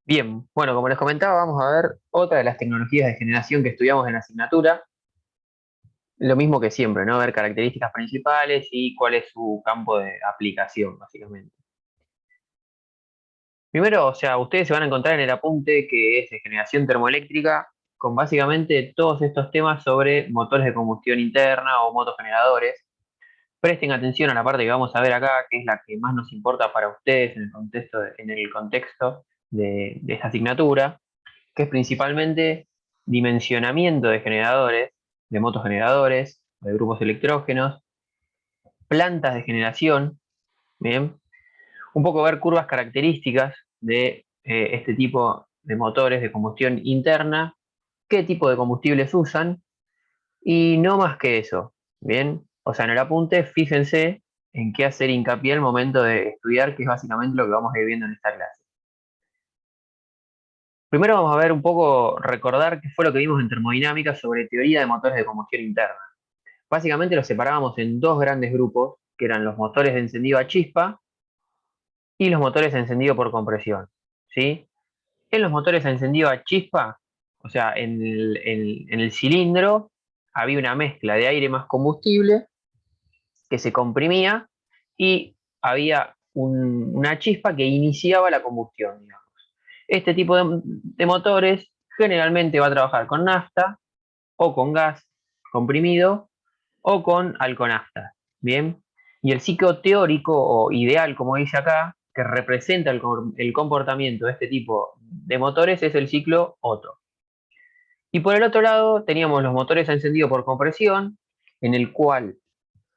Bien, bueno, como les comentaba, vamos a ver otra de las tecnologías de generación que estudiamos en la asignatura. Lo mismo que siempre, ¿no? Ver características principales y cuál es su campo de aplicación, básicamente. Primero, o sea, ustedes se van a encontrar en el apunte que es de generación termoeléctrica, con básicamente todos estos temas sobre motores de combustión interna o motogeneradores. Presten atención a la parte que vamos a ver acá, que es la que más nos importa para ustedes en el contexto de esta asignatura, que es principalmente dimensionamiento de generadores, de motogeneradores, de grupos electrógenos, plantas de generación, ¿bien? Un poco ver curvas características de este tipo de motores de combustión interna, qué tipo de combustibles usan y no más que eso, ¿bien? O sea, en el apunte, fíjense en qué hacer hincapié al momento de estudiar, que es básicamente lo que vamos a ir viendo en esta clase. Primero vamos a ver un poco, recordar qué fue lo que vimos en termodinámica sobre teoría de motores de combustión interna. Básicamente los separábamos en dos grandes grupos, que eran los motores de encendido a chispa y los motores de encendido por compresión. ¿Sí? En los motores a encendido a chispa, o sea, en el cilindro había una mezcla de aire más combustible que se comprimía y había una chispa que iniciaba la combustión, digamos. Este tipo de motores generalmente va a trabajar con nafta o con gas comprimido o con alconafta. Bien, y el ciclo teórico o ideal, como dice acá, que representa el comportamiento de este tipo de motores, es el ciclo Otto. Y por el otro lado teníamos los motores a encendido por compresión, en el cual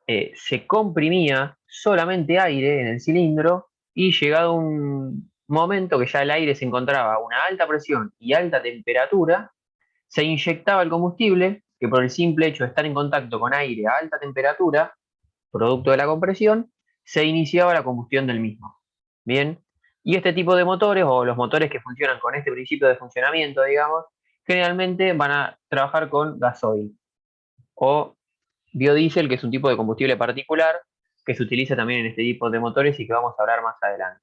se comprimía solamente aire en el cilindro y llegado un momento que ya el aire se encontraba a una alta presión y alta temperatura, se inyectaba el combustible, que por el simple hecho de estar en contacto con aire a alta temperatura, producto de la compresión, se iniciaba la combustión del mismo. Bien, y este tipo de motores, o los motores que funcionan con este principio de funcionamiento, digamos, generalmente van a trabajar con gasoil o biodiesel, que es un tipo de combustible particular que se utiliza también en este tipo de motores y que vamos a hablar más adelante.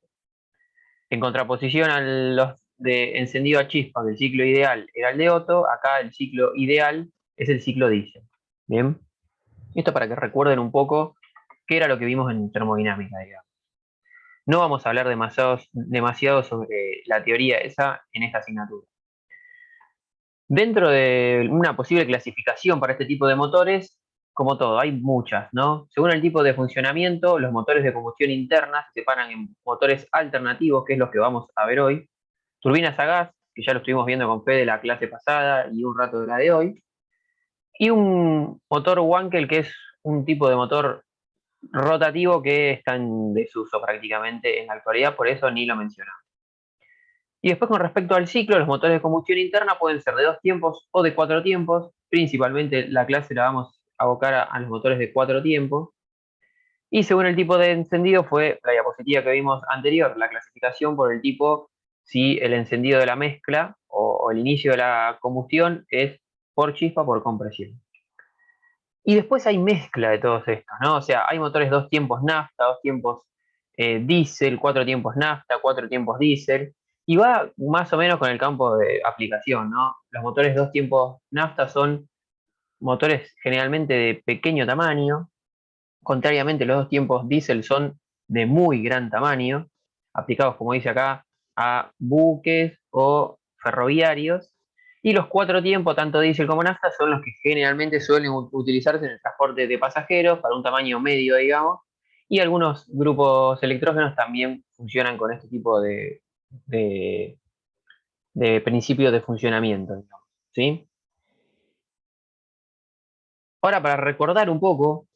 En contraposición a los de encendido a chispa, que el ciclo ideal era el de Otto, acá el ciclo ideal es el ciclo diésel. Bien, esto para que recuerden un poco qué era lo que vimos en termodinámica, digamos. No vamos a hablar demasiado sobre la teoría esa en esta asignatura. Dentro de una posible clasificación para este tipo de motores, como todo, hay muchas, ¿no? Según el tipo de funcionamiento, los motores de combustión interna se separan en motores alternativos, que es lo que vamos a ver hoy, turbinas a gas, que ya lo estuvimos viendo con Fede la clase pasada y un rato de la de hoy, y un motor Wankel, que es un tipo de motor rotativo que está en desuso prácticamente en la actualidad, por eso ni lo mencionamos. Y después con respecto al ciclo, los motores de combustión interna pueden ser de dos tiempos o de cuatro tiempos. Principalmente la clase la vamos a abocar a los motores de cuatro tiempos. Y según el tipo de encendido fue la diapositiva que vimos anterior, la clasificación por el tipo, si el encendido de la mezcla o el inicio de la combustión es por chispa o por compresión. Y después hay mezcla de todos estos, ¿no? O sea, hay motores dos tiempos nafta, dos tiempos diésel, cuatro tiempos nafta, cuatro tiempos diésel, y va más o menos con el campo de aplicación, ¿no? Los motores dos tiempos nafta son motores generalmente de pequeño tamaño, contrariamente los dos tiempos diésel son de muy gran tamaño, aplicados, como dice acá, a buques o ferroviarios, y los cuatro tiempos, tanto diésel como nafta, son los que generalmente suelen utilizarse en el transporte de pasajeros para un tamaño medio, digamos, y algunos grupos electrógenos también funcionan con este tipo de, de principios de funcionamiento, digamos, ¿sí? Ahora, para recordar un poco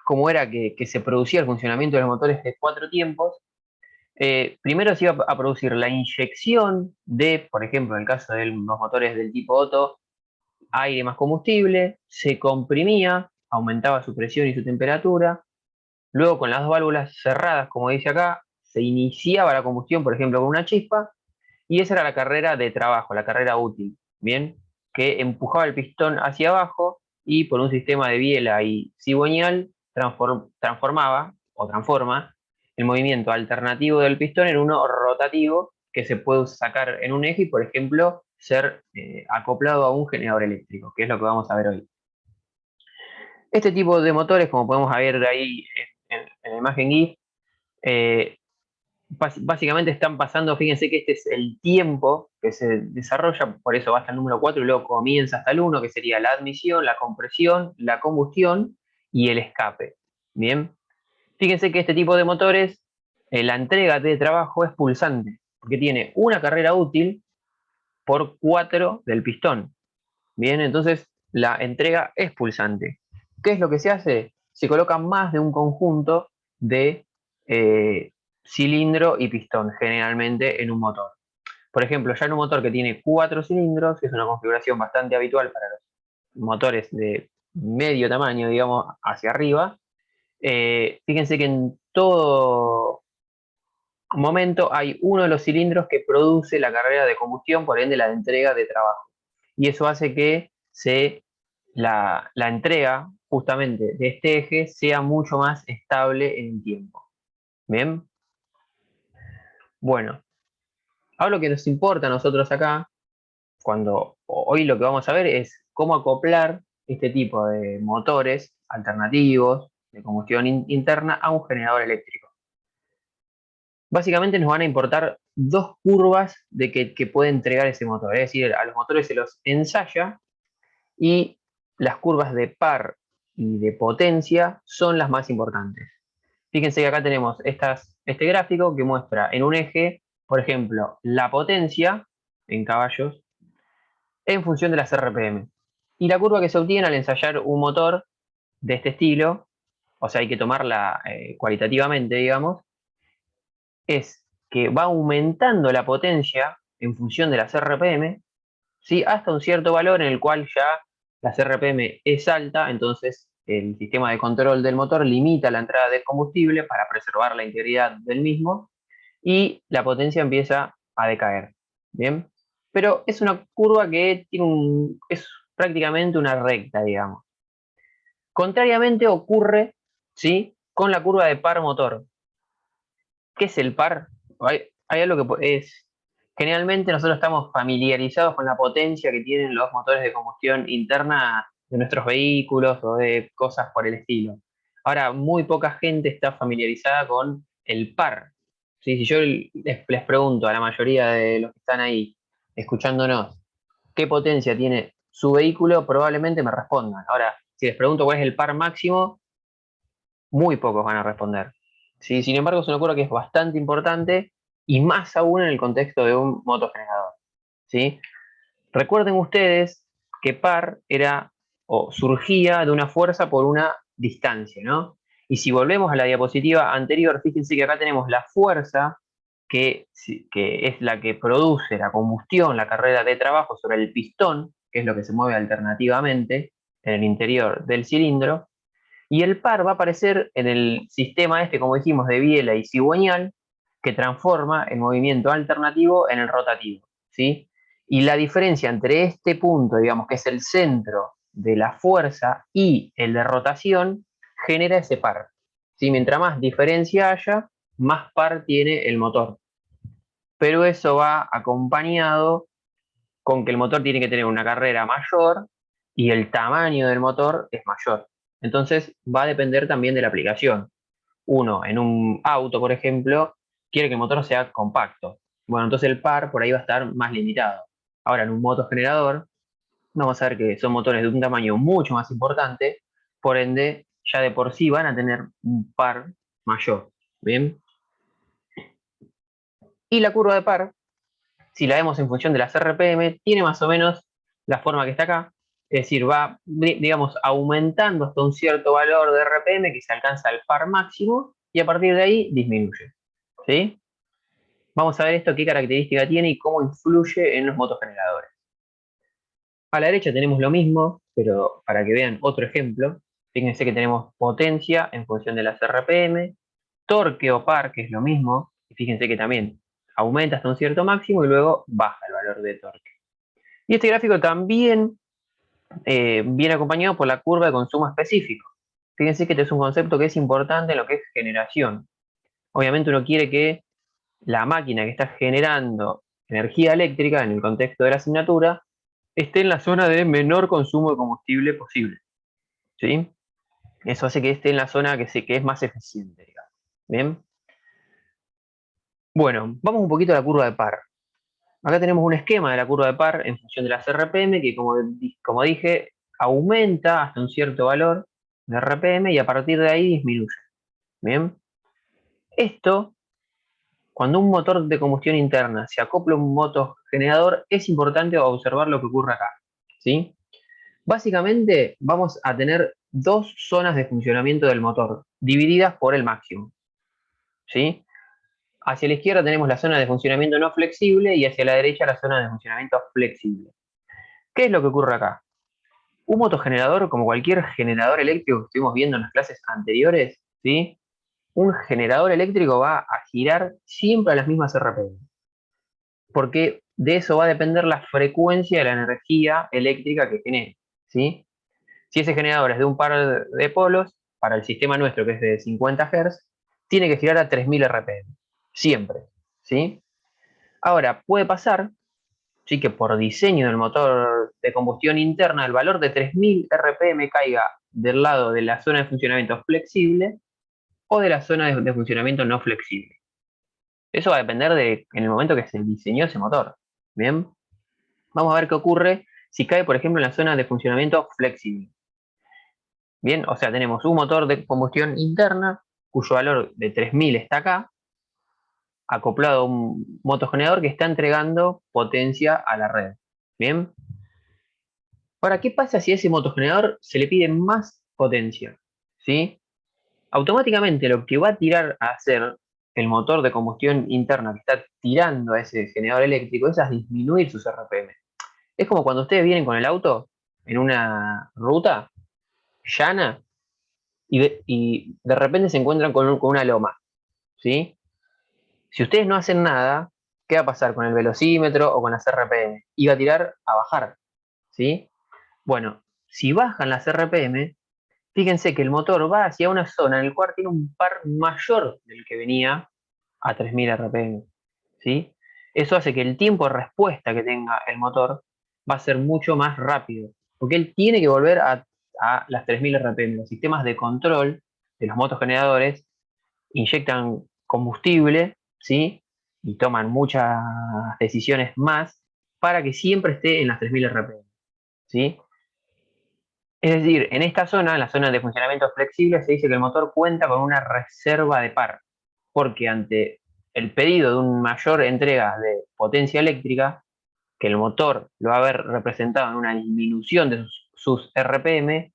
cómo era que se producía el funcionamiento de los motores de cuatro tiempos, primero se iba a producir la inyección de, por ejemplo, en el caso de los motores del tipo Otto, aire más combustible, se comprimía, aumentaba su presión y su temperatura, luego con las dos válvulas cerradas, como dice acá, se iniciaba la combustión, por ejemplo, con una chispa, y esa era la carrera de trabajo, la carrera útil, ¿bien? Que empujaba el pistón hacia abajo y por un sistema de biela y cigüeñal transformaba o transforma el movimiento alternativo del pistón en uno rotativo que se puede sacar en un eje y, por ejemplo, ser acoplado a un generador eléctrico, que es lo que vamos a ver hoy. Este tipo de motores, como podemos ver ahí en la imagen GIF, eh, básicamente están pasando, fíjense que este es el tiempo que se desarrolla, por eso va hasta el número 4 y luego comienza hasta el 1, que sería la admisión, la compresión, la combustión y el escape. Bien, fíjense que este tipo de motores, la entrega de trabajo es pulsante, porque tiene una carrera útil por 4 del pistón. Bien, entonces la entrega es pulsante. ¿Qué es lo que se hace? Se coloca más de un conjunto de cilindro y pistón, generalmente en un motor. Por ejemplo, ya en un motor que tiene 4 cilindros, que es una configuración bastante habitual para los motores de medio tamaño, digamos, hacia arriba, fíjense que en todo momento hay uno de los cilindros que produce la carrera de combustión, por ende la entrega de trabajo. Y eso hace que la entrega justamente de este eje sea mucho más estable en el tiempo. Bien, bueno, ahora lo que nos importa a nosotros acá, hoy lo que vamos a ver es cómo acoplar este tipo de motores alternativos de combustión interna a un generador eléctrico. Básicamente nos van a importar dos curvas de que puede entregar ese motor, es decir, a los motores se los ensaya y las curvas de par y de potencia son las más importantes. Fíjense que acá tenemos este gráfico que muestra en un eje, por ejemplo, la potencia en caballos en función de las RPM. Y la curva que se obtiene al ensayar un motor de este estilo, o sea, hay que tomarla cualitativamente, digamos, es que va aumentando la potencia en función de las RPM, ¿sí? Hasta un cierto valor en el cual ya las RPM es alta, entonces el sistema de control del motor limita la entrada de combustible para preservar la integridad del mismo y la potencia empieza a decaer. ¿Bien? Pero es una curva que es prácticamente una recta, digamos. Contrariamente ocurre, ¿sí?, con la curva de par motor. ¿Qué es el par? Hay algo que es. Generalmente nosotros estamos familiarizados con la potencia que tienen los motores de combustión interna de nuestros vehículos o de cosas por el estilo. Ahora, muy poca gente está familiarizada con el par. ¿Sí? Si yo les pregunto a la mayoría de los que están ahí escuchándonos qué potencia tiene su vehículo, probablemente me respondan. Ahora, si les pregunto cuál es el par máximo, muy pocos van a responder. ¿Sí? Sin embargo, es una curva que es bastante importante y más aún en el contexto de un motogenerador. ¿Sí? Recuerden ustedes que par era o surgía de una fuerza por una distancia, ¿no? Y si volvemos a la diapositiva anterior, fíjense que acá tenemos la fuerza que es la que produce la combustión, la carrera de trabajo sobre el pistón, que es lo que se mueve alternativamente en el interior del cilindro, y el par va a aparecer en el sistema este, como dijimos, de biela y cigüeñal, que transforma el movimiento alternativo en el rotativo, ¿sí? Y la diferencia entre este punto, digamos, que es el centro de la fuerza, y el de rotación, genera ese par, ¿sí? Mientras más diferencia haya, más par tiene el motor. Pero eso va acompañado con que el motor tiene que tener una carrera mayor y el tamaño del motor es mayor. Entonces va a depender también de la aplicación. Uno, en un auto, por ejemplo, quiere que el motor sea compacto. Bueno, entonces el par por ahí va a estar más limitado. Ahora, en un motogenerador, vamos a ver que son motores de un tamaño mucho más importante, por ende, ya de por sí van a tener un par mayor. ¿Bien? Y la curva de par, si la vemos en función de las RPM, tiene más o menos la forma que está acá. Es decir, va, digamos, aumentando hasta un cierto valor de RPM que se alcanza al par máximo y a partir de ahí disminuye. ¿Sí? Vamos a ver esto, qué característica tiene y cómo influye en los motogeneradores. A la derecha tenemos lo mismo, pero para que vean otro ejemplo, fíjense que tenemos potencia en función de las RPM, torque o par, que es lo mismo, y fíjense que también aumenta hasta un cierto máximo y luego baja el valor de torque. Y este gráfico también viene acompañado por la curva de consumo específico. Fíjense que este es un concepto que es importante en lo que es generación. Obviamente uno quiere que la máquina que está generando energía eléctrica en el contexto de la asignatura esté en la zona de menor consumo de combustible posible. ¿Sí? Eso hace que esté en la zona que es más eficiente, digamos. ¿Bien? Bueno, vamos un poquito a la curva de par. Acá tenemos un esquema de la curva de par en función de las RPM que, como dije, aumenta hasta un cierto valor de RPM y a partir de ahí disminuye. Bien. Esto, cuando un motor de combustión interna se acopla a un motogenerador, es importante observar lo que ocurre acá. ¿Sí? Básicamente vamos a tener dos zonas de funcionamiento del motor, divididas por el máximo. ¿Sí? Hacia la izquierda tenemos la zona de funcionamiento no flexible y hacia la derecha la zona de funcionamiento flexible. ¿Qué es lo que ocurre acá? Un motogenerador, como cualquier generador eléctrico que estuvimos viendo en las clases anteriores, ¿sí? Un generador eléctrico va a girar siempre a las mismas RPM, porque de eso va a depender la frecuencia de la energía eléctrica que genere. ¿Sí? Si ese generador es de un par de polos, para el sistema nuestro que es de 50 Hz, tiene que girar a 3000 RPM, siempre. ¿Sí? Ahora, puede pasar, sí, que por diseño del motor de combustión interna el valor de 3000 RPM caiga del lado de la zona de funcionamiento flexible o de la zona de funcionamiento no flexible. Eso va a depender de en el momento que se diseñó ese motor. Bien, vamos a ver qué ocurre si cae, por ejemplo, en la zona de funcionamiento flexible. Bien, o sea, tenemos un motor de combustión interna cuyo valor de 3000 está acá, acoplado a un motogenerador que está entregando potencia a la red. Bien, ahora, ¿qué pasa si a ese motogenerador se le pide más potencia? ¿Sí? Automáticamente lo que va a tirar a hacer el motor de combustión interna que está tirando a ese generador eléctrico es a disminuir sus RPM. Es como cuando ustedes vienen con el auto en una ruta llana y de repente se encuentran con una loma. ¿Sí? Si ustedes no hacen nada, ¿qué va a pasar con el velocímetro o con las RPM? Iba a tirar a bajar. ¿Sí? Bueno, si bajan las RPM, fíjense que el motor va hacia una zona en la cual tiene un par mayor del que venía a 3000 RPM. ¿Sí? Eso hace que el tiempo de respuesta que tenga el motor va a ser mucho más rápido, porque él tiene que volver a las 3000 RPM. Los sistemas de control de los motogeneradores inyectan combustible, ¿sí? Y toman muchas decisiones más para que siempre esté en las 3000 RPM. ¿Sí? Es decir, en esta zona, en la zona de funcionamiento flexible, se dice que el motor cuenta con una reserva de par, porque ante el pedido de una mayor entrega de potencia eléctrica, que el motor lo va a ver representado en una disminución de sus RPM,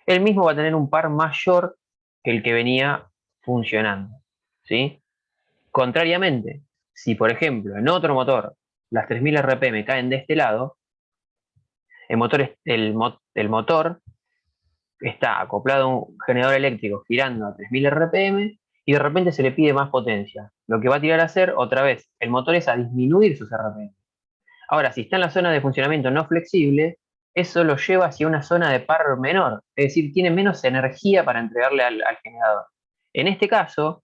él mismo va a tener un par mayor que el que venía funcionando. ¿Sí? Contrariamente, si por ejemplo en otro motor las 3000 RPM caen de este lado, el motor está acoplado a un generador eléctrico girando a 3000 RPM y de repente se le pide más potencia. Lo que va a tirar a hacer otra vez el motor es a disminuir sus RPM. Ahora, si está en la zona de funcionamiento no flexible, eso lo lleva hacia una zona de par menor, es decir, tiene menos energía para entregarle al generador. En este caso,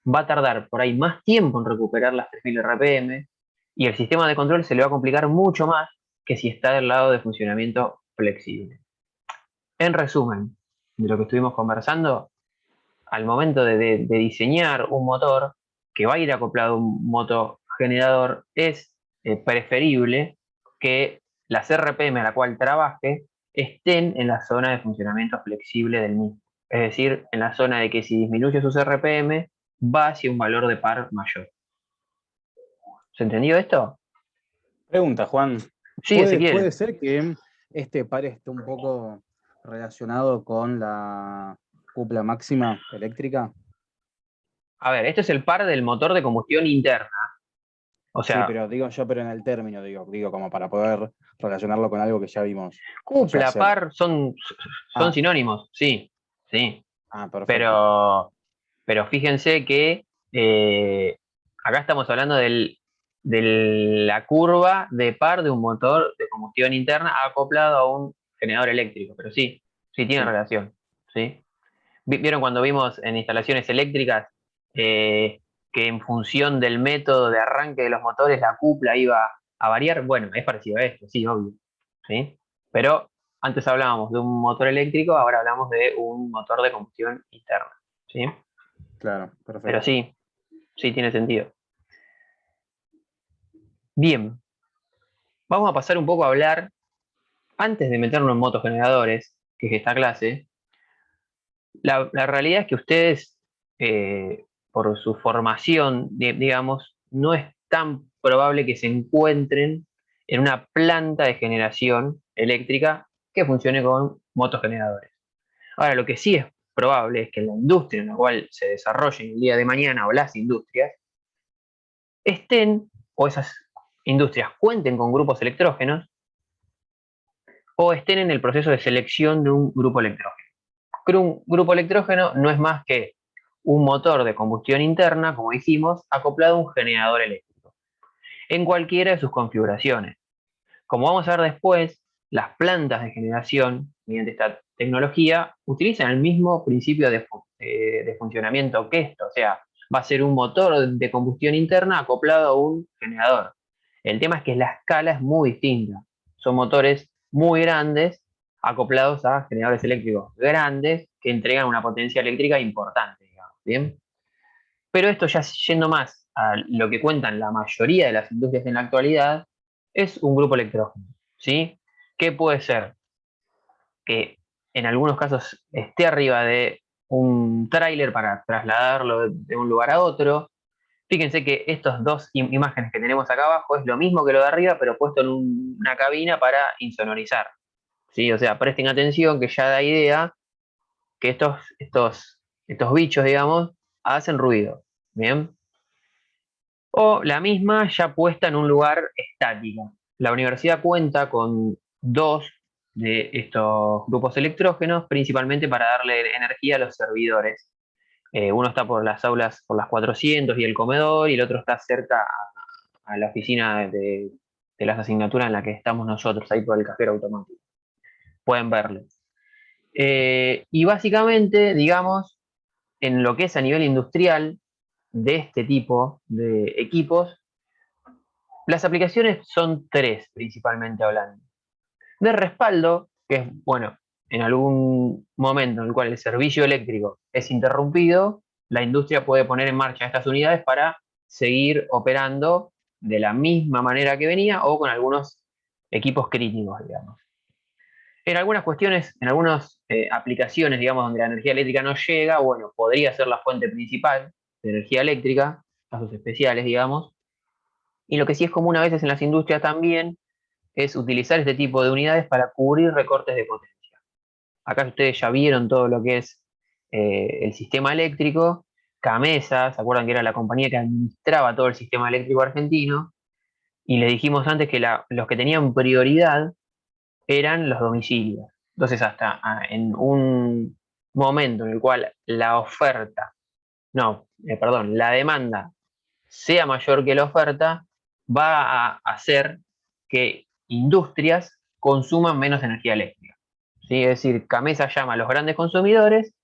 va a tardar por ahí más tiempo en recuperar las 3000 RPM y el sistema de control se le va a complicar mucho más que si está del lado de funcionamiento flexible. En resumen, de lo que estuvimos conversando, al momento de diseñar un motor que va a ir acoplado a un motogenerador, es preferible que las RPM a la cual trabaje estén en la zona de funcionamiento flexible del mismo. Es decir, en la zona de que si disminuye sus RPM, va hacia un valor de par mayor. ¿Se entendió esto? Pregunta, Juan. Sí, ¿Puede Ezequiel. ser que este par esté un poco relacionado con la cupla máxima eléctrica? A ver, esto es el par del motor de combustión interna. O Sí, sea, pero digo yo, pero en el término, digo, como para poder relacionarlo con algo que ya vimos. O sea, cupla, par son Ah, sinónimos, sí, sí. perfecto. Pero fíjense que acá estamos hablando de la curva de par de un motor de combustión interna acoplado a un generador eléctrico. Pero sí, sí tiene Sí. relación. ¿Sí? ¿Vieron cuando vimos en instalaciones eléctricas eh, que en función del método de arranque de los motores la cupla iba a variar. Bueno, es parecido a esto, sí, obvio. ¿Sí? Pero antes hablábamos de un motor eléctrico, ahora hablamos de un motor de combustión interna. ¿Sí? Claro, Pero perfecto. sí, sí tiene sentido. Bien, vamos a pasar un poco a hablar, antes de meternos en motogeneradores, que es esta clase. La realidad es que ustedes, por su formación, digamos, no es tan probable que se encuentren en una planta de generación eléctrica que funcione con motogeneradores. Ahora, lo que sí es probable es que en la industria en la cual se desarrollen el día de mañana, o las industrias, estén, o esas industrias cuenten con grupos electrógenos, o estén en el proceso de selección de un grupo electrógeno. Un grupo electrógeno no es más que un motor de combustión interna, como dijimos, acoplado a un generador eléctrico, en cualquiera de sus configuraciones. Como vamos a ver después, las plantas de generación, mediante esta tecnología, utilizan el mismo principio de funcionamiento que esto, o sea, va a ser un motor de combustión interna acoplado a un generador. El tema es que la escala es muy distinta. Son motores muy grandes acoplados a generadores eléctricos grandes que entregan una potencia eléctrica importante, digamos, ¿bien? Pero esto ya yendo más a lo que cuentan la mayoría de las industrias en la actualidad, es un grupo electrógeno, ¿sí? Que puede ser que en algunos casos esté arriba de un tráiler para trasladarlo de un lugar a otro. Fíjense que estas dos imágenes que tenemos acá abajo es lo mismo que lo de arriba, pero puesto en una cabina para insonorizar, ¿sí? O sea, presten atención que ya da idea que estos bichos, digamos, hacen ruido, ¿bien? O la misma ya puesta en un lugar estático. La universidad cuenta con dos de estos grupos electrógenos, principalmente para darle energía a los servidores. Uno está por las aulas, por las 400 y el comedor, y el otro está cerca a la oficina de las asignaturas en la que estamos nosotros, ahí por el cajero automático. Pueden verlo. Y básicamente, digamos, en lo que es a nivel industrial de este tipo de equipos, las aplicaciones son tres, principalmente hablando. De respaldo, que es, bueno, en algún momento en el cual el servicio eléctrico es interrumpido, la industria puede poner en marcha estas unidades para seguir operando de la misma manera que venía o con algunos equipos críticos, digamos. En algunas cuestiones, en algunas aplicaciones, digamos, donde la energía eléctrica no llega, bueno, podría ser la fuente principal de energía eléctrica, casos especiales, digamos. Y lo que sí es común a veces en las industrias también es utilizar este tipo de unidades para cubrir recortes de potencia. Acá ustedes ya vieron todo lo que es el sistema eléctrico. Camesa, ¿se acuerdan que era la compañía que administraba todo el sistema eléctrico argentino? Y le dijimos antes que los que tenían prioridad eran los domicilios. Entonces, hasta en un momento en el cual la oferta, no, perdón, la demanda sea mayor que la oferta, va a hacer que industrias consuman menos energía eléctrica. ¿Sí? Es decir, Camesa llama a los grandes consumidores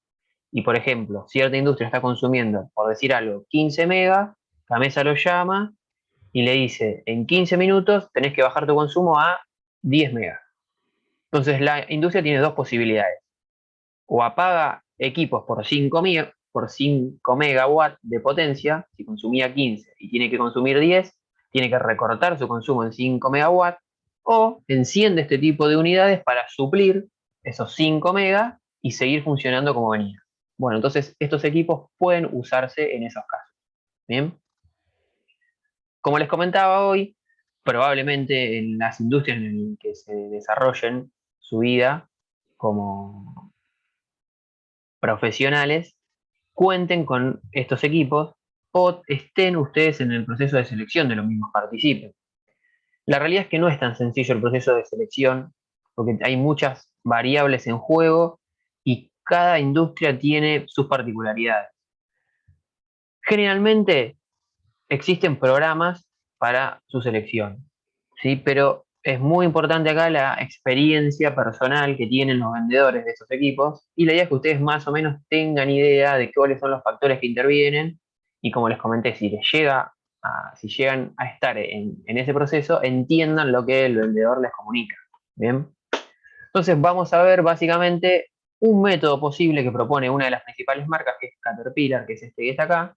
y, por ejemplo, cierta industria está consumiendo, por decir algo, 15 megas, Camesa lo llama y le dice, en 15 minutos tenés que bajar tu consumo a 10 megas. Entonces la industria tiene dos posibilidades. O apaga equipos por 5 megawatts de potencia, si consumía 15 y tiene que consumir 10, tiene que recortar su consumo en 5 megawatts, o enciende este tipo de unidades para suplir esos 5 megas y seguir funcionando como venía. Bueno, entonces estos equipos pueden usarse en esos casos. Bien, como les comentaba hoy, probablemente en las industrias en las que se desarrollen su vida como profesionales, cuenten con estos equipos o estén ustedes en el proceso de selección de los mismos participen. La realidad es que no es tan sencillo el proceso de selección, porque hay muchas variables en juego y cada industria tiene sus particularidades. Generalmente existen programas para su selección, ¿sí? Pero es muy importante acá la experiencia personal que tienen los vendedores de esos equipos y la idea es que ustedes más o menos tengan idea de cuáles son los factores que intervienen y como les comenté, si llegan a estar en ese proceso, entiendan lo que el vendedor les comunica. ¿Bien? Entonces vamos a ver básicamente un método posible que propone una de las principales marcas, que es Caterpillar, que es este que está acá,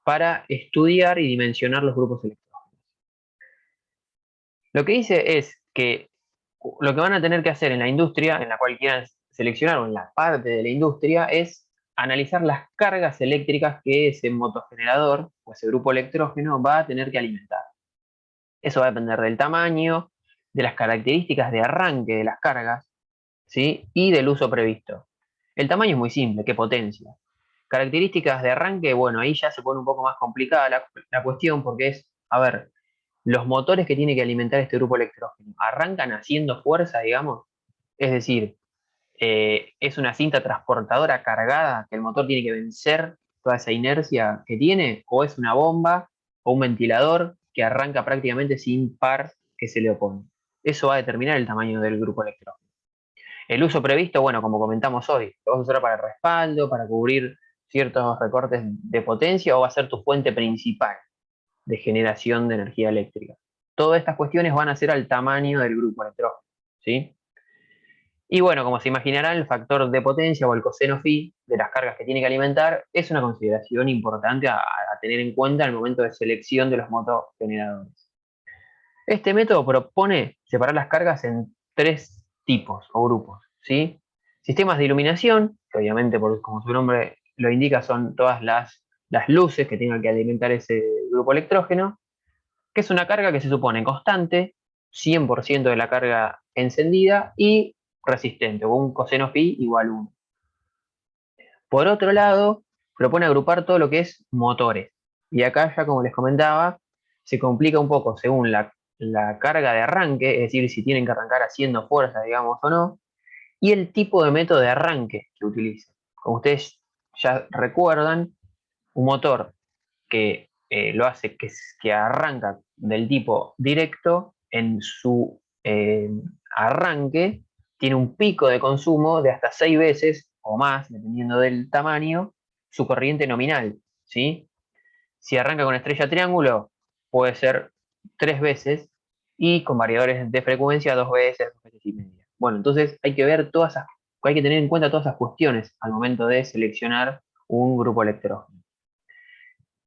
para estudiar y dimensionar los grupos electrógenos. Lo que dice es que lo que van a tener que hacer en la industria, en la cual quieran seleccionar, o en la parte de la industria, es analizar las cargas eléctricas que ese motogenerador o ese grupo electrógeno va a tener que alimentar. Eso va a depender del tamaño, de las características de arranque de las cargas, ¿sí? Y del uso previsto. El tamaño es muy simple, ¿qué potencia? Características de arranque, bueno, ahí ya se pone un poco más complicada la cuestión, porque es, a ver, los motores que tiene que alimentar este grupo electrógeno arrancan haciendo fuerza, digamos, es decir, es una cinta transportadora cargada que el motor tiene que vencer toda esa inercia que tiene, o es una bomba o un ventilador que arranca prácticamente sin par que se le opone. Eso va a determinar el tamaño del grupo electrógeno. El uso previsto, bueno, como comentamos hoy, lo vas a usar para el respaldo, para cubrir ciertos recortes de potencia, o va a ser tu fuente principal de generación de energía eléctrica. Todas estas cuestiones van a ser al tamaño del grupo electrógeno, ¿sí? Y bueno, como se imaginarán, el factor de potencia o el coseno phi de las cargas que tiene que alimentar es una consideración importante a tener en cuenta al momento de selección de los motogeneradores. Este método propone separar las cargas en tres tipos o grupos, ¿sí? Sistemas de iluminación, que obviamente, como su nombre lo indica, son todas las luces que tengan que alimentar ese grupo electrógeno, que es una carga que se supone constante, 100% de la carga encendida y resistente, o un coseno phi igual 1. Por otro lado, propone agrupar todo lo que es motores. Y acá ya, como les comentaba, se complica un poco según la carga de arranque, es decir, si tienen que arrancar haciendo fuerza, digamos, o no, y el tipo de método de arranque que utilicen. Como ustedes ya recuerdan, un motor que lo hace, que arranca del tipo directo, en su arranque tiene un pico de consumo de hasta 6 veces o más, dependiendo del tamaño, su corriente nominal, ¿sí? Si arranca con estrella triángulo, puede ser 3 veces, y con variadores de frecuencia 2 veces, 2 veces y media. Bueno, entonces hay que ver hay que tener en cuenta todas esas cuestiones al momento de seleccionar un grupo electrógeno.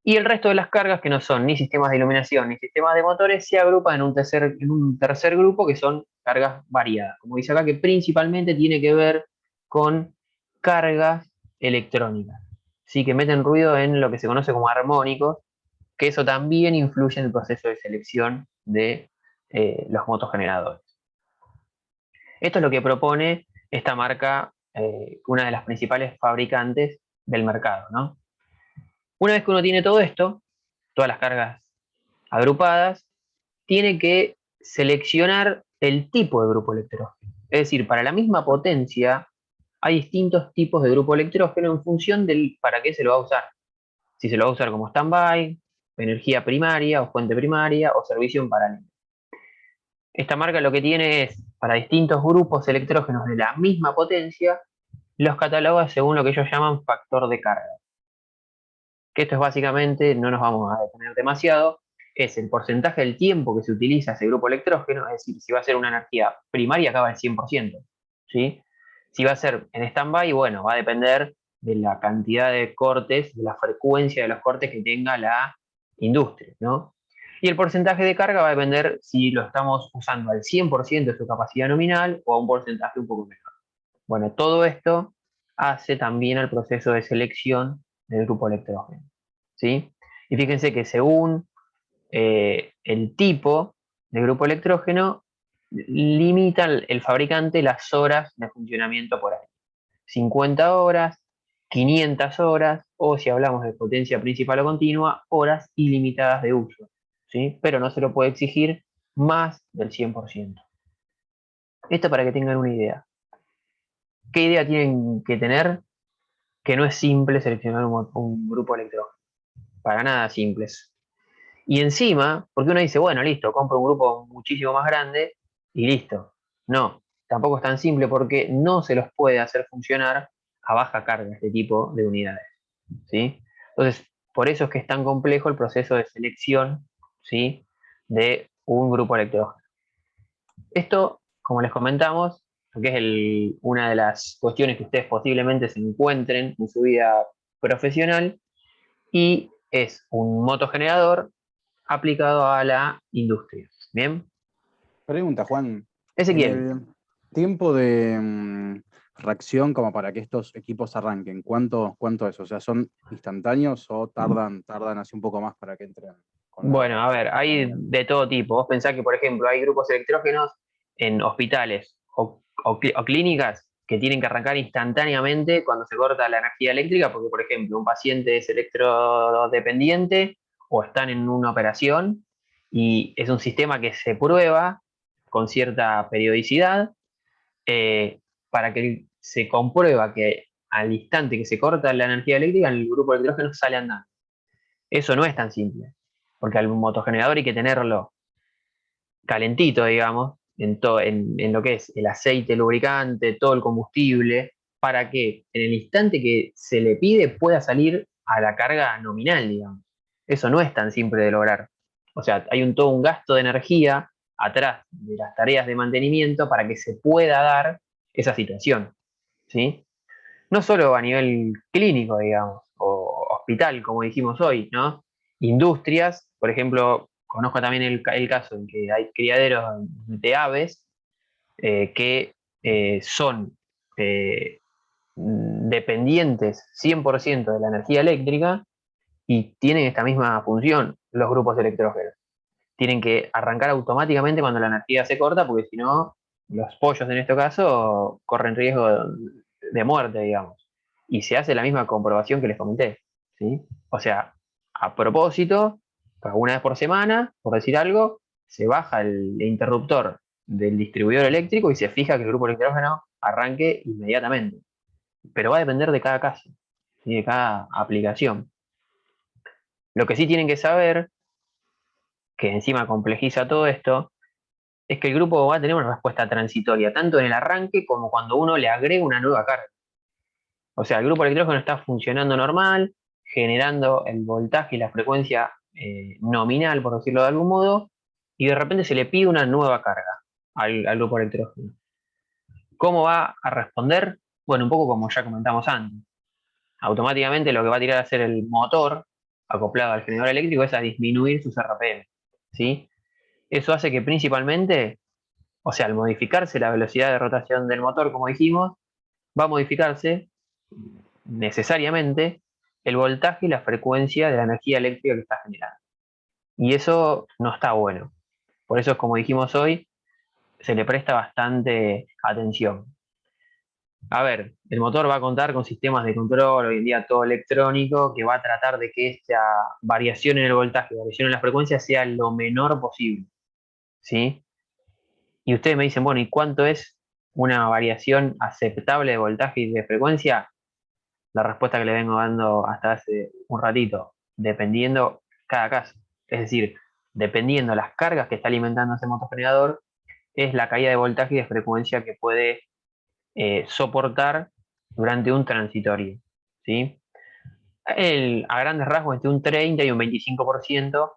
Y el resto de las cargas, que no son ni sistemas de iluminación ni sistemas de motores, se agrupan en un tercer grupo, que son cargas variadas. Como dice acá, que principalmente tiene que ver con cargas electrónicas. Sí, que meten ruido en lo que se conoce como armónicos, que eso también influye en el proceso de selección de los motogeneradores. Esto es lo que propone esta marca, una de las principales fabricantes del mercado, ¿no? Una vez que uno tiene todo esto, todas las cargas agrupadas, tiene que seleccionar el tipo de grupo electrógeno. Es decir, para la misma potencia hay distintos tipos de grupo electrógeno en función del para qué se lo va a usar. Si se lo va a usar como stand-by, energía primaria o fuente primaria, o servicio en paralelo. Esta marca lo que tiene es, para distintos grupos electrógenos de la misma potencia, los cataloga según lo que ellos llaman factor de carga. Que esto es básicamente, no nos vamos a detener demasiado, es el porcentaje del tiempo que se utiliza ese grupo electrógeno, es decir, si va a ser una energía primaria, acaba el 100%, ¿sí? Si va a ser en stand-by, bueno, va a depender de la cantidad de cortes, de la frecuencia de los cortes que tenga la industria, ¿no? Y el porcentaje de carga va a depender si lo estamos usando al 100% de su capacidad nominal o a un porcentaje un poco menor. Bueno, todo esto hace también el proceso de selección del grupo electrógeno, ¿sí? Y fíjense que según el tipo de grupo electrógeno, limita el fabricante las horas de funcionamiento por año. 50 horas, 500 horas, o si hablamos de potencia principal o continua, horas ilimitadas de uso, ¿sí? Pero no se lo puede exigir más del 100%. Esto para que tengan una idea. ¿Qué idea tienen que tener? Que no es simple seleccionar un grupo electrógeno. Para nada simples. Y encima, porque uno dice, bueno, listo, compro un grupo muchísimo más grande y listo. No, tampoco es tan simple, porque no se los puede hacer funcionar a baja carga este tipo de unidades, ¿sí? Entonces, Por eso es que es tan complejo el proceso de selección, ¿sí?, de un grupo electrógeno. Esto, como les comentamos, que es una de las cuestiones que ustedes posiblemente se encuentren en su vida profesional, y es un motogenerador aplicado a la industria. ¿Bien? Pregunta, Juan, en Ezequiel, el tiempo de reacción como para que estos equipos arranquen, ¿cuánto es? O sea, ¿son instantáneos o tardan así un poco más para que entren con la bueno, a ver, reacción hay nominal? de todo tipo. Vos pensás que, por ejemplo, hay grupos electrógenos en hospitales o clínicas que tienen que arrancar instantáneamente cuando se corta la energía eléctrica, porque, por ejemplo, un paciente es electrodependiente o están en una operación y es un sistema que se prueba con cierta periodicidad, eh, para que se comprueba que al instante que se corta la energía eléctrica, el grupo electrógeno sale andando. Eso no es tan simple, porque al motogenerador hay que tenerlo calentito, digamos, en lo que es el aceite, el lubricante, todo el combustible, para que en el instante que se le pide pueda salir a la carga nominal, digamos. Eso no es tan simple de lograr. O sea, hay todo un gasto de energía atrás de las tareas de mantenimiento para que se pueda dar esa situación, ¿sí? No solo a nivel clínico, digamos, o hospital, como dijimos hoy, ¿no? Industrias, por ejemplo, conozco también el caso en que hay criaderos de aves, que son eh, dependientes 100% de la energía eléctrica y tienen esta misma función los grupos electrógenos. Tienen que arrancar automáticamente cuando la energía se corta, porque si no, los pollos en este caso corren riesgo de muerte, digamos. Y se hace la misma comprobación que les comenté, ¿sí? O sea, a propósito, una vez por semana, por decir algo, se baja el interruptor del distribuidor eléctrico y se fija que el grupo electrógeno arranque inmediatamente. Pero va a depender de cada caso, ¿sí?, de cada aplicación. Lo que sí tienen que saber, que encima complejiza todo esto, es que el grupo va a tener una respuesta transitoria, tanto en el arranque como cuando uno le agrega una nueva carga. O sea, el grupo electrógeno está funcionando normal, generando el voltaje y la frecuencia nominal, por decirlo de algún modo, y de repente se le pide una nueva carga al grupo electrógeno. ¿Cómo va a responder? Bueno, un poco como ya comentamos antes. Automáticamente lo que va a tirar a hacer el motor acoplado al generador eléctrico es a disminuir sus RPM, ¿sí? Eso hace que principalmente, o sea, al modificarse la velocidad de rotación del motor, como dijimos, va a modificarse necesariamente el voltaje y la frecuencia de la energía eléctrica que está generando. Y eso no está bueno. Por eso, como dijimos hoy, se le presta bastante atención. A ver, el motor va a contar con sistemas de control, hoy en día todo electrónico, que va a tratar de que esta variación en el voltaje, variación en la frecuencia sea lo menor posible, ¿sí? Y ustedes me dicen, bueno, ¿y cuánto es una variación aceptable de voltaje y de frecuencia? La respuesta que le vengo dando hasta hace un ratito, dependiendo cada caso. Es decir, dependiendo las cargas que está alimentando ese motogenerador, es la caída de voltaje y de frecuencia que puede soportar durante un transitorio, ¿sí? A grandes rasgos, entre un 30 y un 25%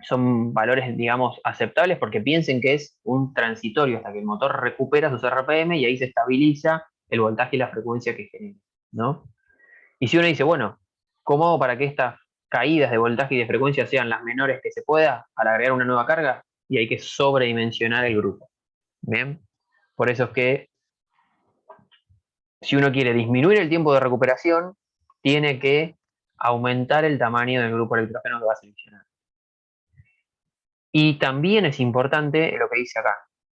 son valores, digamos, aceptables, porque piensen que es un transitorio hasta que el motor recupera sus RPM y ahí se estabiliza el voltaje y la frecuencia que genera, ¿no? Y si uno dice, bueno, ¿cómo hago para que estas caídas de voltaje y de frecuencia sean las menores que se pueda al agregar una nueva carga? Y hay que sobredimensionar el grupo. ¿Bien? Por eso es que si uno quiere disminuir el tiempo de recuperación, tiene que aumentar el tamaño del grupo electrógeno que va a seleccionar. Y también es importante lo que dice acá,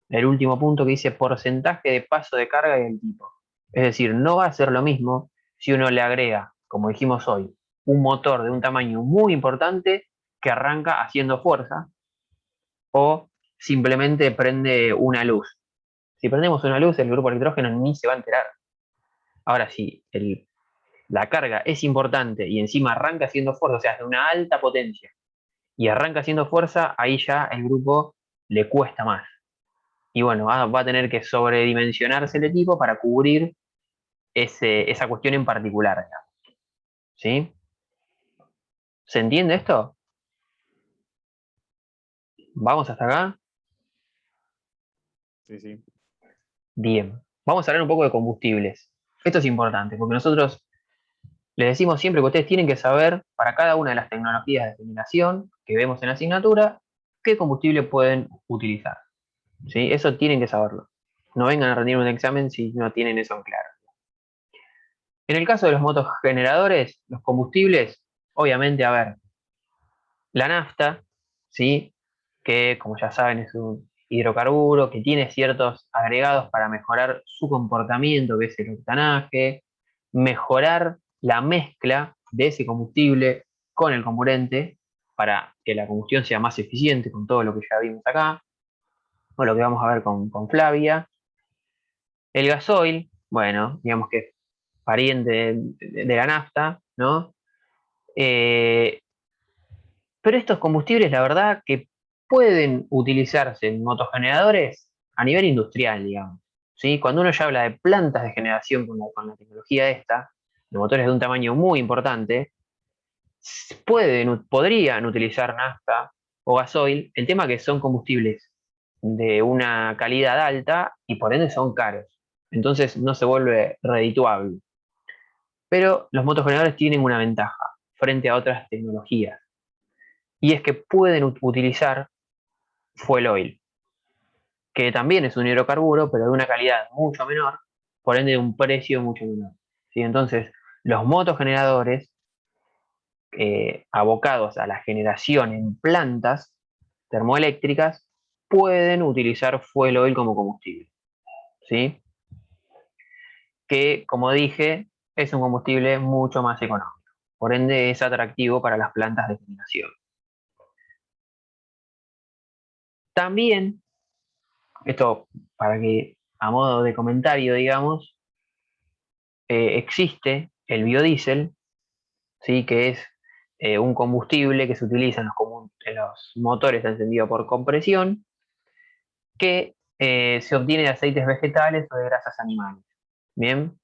el último punto que dice porcentaje de paso de carga y el tipo. Es decir, no va a ser lo mismo si uno le agrega, como dijimos hoy, un motor de un tamaño muy importante que arranca haciendo fuerza, o simplemente prende una luz. Si prendemos una luz, el grupo electrógeno ni se va a enterar. Ahora, si la carga es importante y encima arranca haciendo fuerza, o sea, es de una alta potencia, y arranca haciendo fuerza, ahí ya el grupo le cuesta más. Y bueno, va a tener que sobredimensionarse el equipo para cubrir esa cuestión en particular, ¿sí? ¿Se entiende esto? ¿Vamos hasta acá? Sí, sí. Bien. Vamos a hablar un poco de combustibles. Esto es importante, porque nosotros les decimos siempre que ustedes tienen que saber, para cada una de las tecnologías de generación que vemos en la asignatura, qué combustible pueden utilizar. ¿Sí? Eso tienen que saberlo. No vengan a rendir un examen si no tienen eso en claro. En el caso de los motogeneradores, los combustibles, obviamente, a ver, la nafta, ¿sí? Que como ya saben es un hidrocarburo que tiene ciertos agregados para mejorar su comportamiento, que es el octanaje, mejorar la mezcla de ese combustible con el comburente para que la combustión sea más eficiente con todo lo que ya vimos acá, o lo que vamos a ver con Flavia. El gasoil, bueno, digamos que es pariente de la nafta, ¿no? Eh, pero estos combustibles, la verdad, que pueden utilizarse en motogeneradores a nivel industrial, digamos. ¿Sí? Cuando uno ya habla de plantas de generación con la tecnología esta, de motores de un tamaño muy importante, podrían utilizar nafta o gasoil. El tema que son combustibles de una calidad alta y por ende son caros. Entonces no se vuelve redituable. Pero los motogeneradores tienen una ventaja frente a otras tecnologías. Y es que pueden utilizar fuel oil, que también es un hidrocarburo, pero de una calidad mucho menor, por ende de un precio mucho menor. ¿Sí? Entonces, los motogeneradores abocados a la generación en plantas termoeléctricas pueden utilizar fuel oil como combustible. ¿Sí? Que, como dije, es un combustible mucho más económico. Por ende, es atractivo para las plantas de generación. También, esto para que, a modo de comentario, digamos, existe el biodiesel, ¿sí? Que es un combustible que se utiliza en los motores encendidos por compresión, que se obtiene de aceites vegetales o de grasas animales. Bien,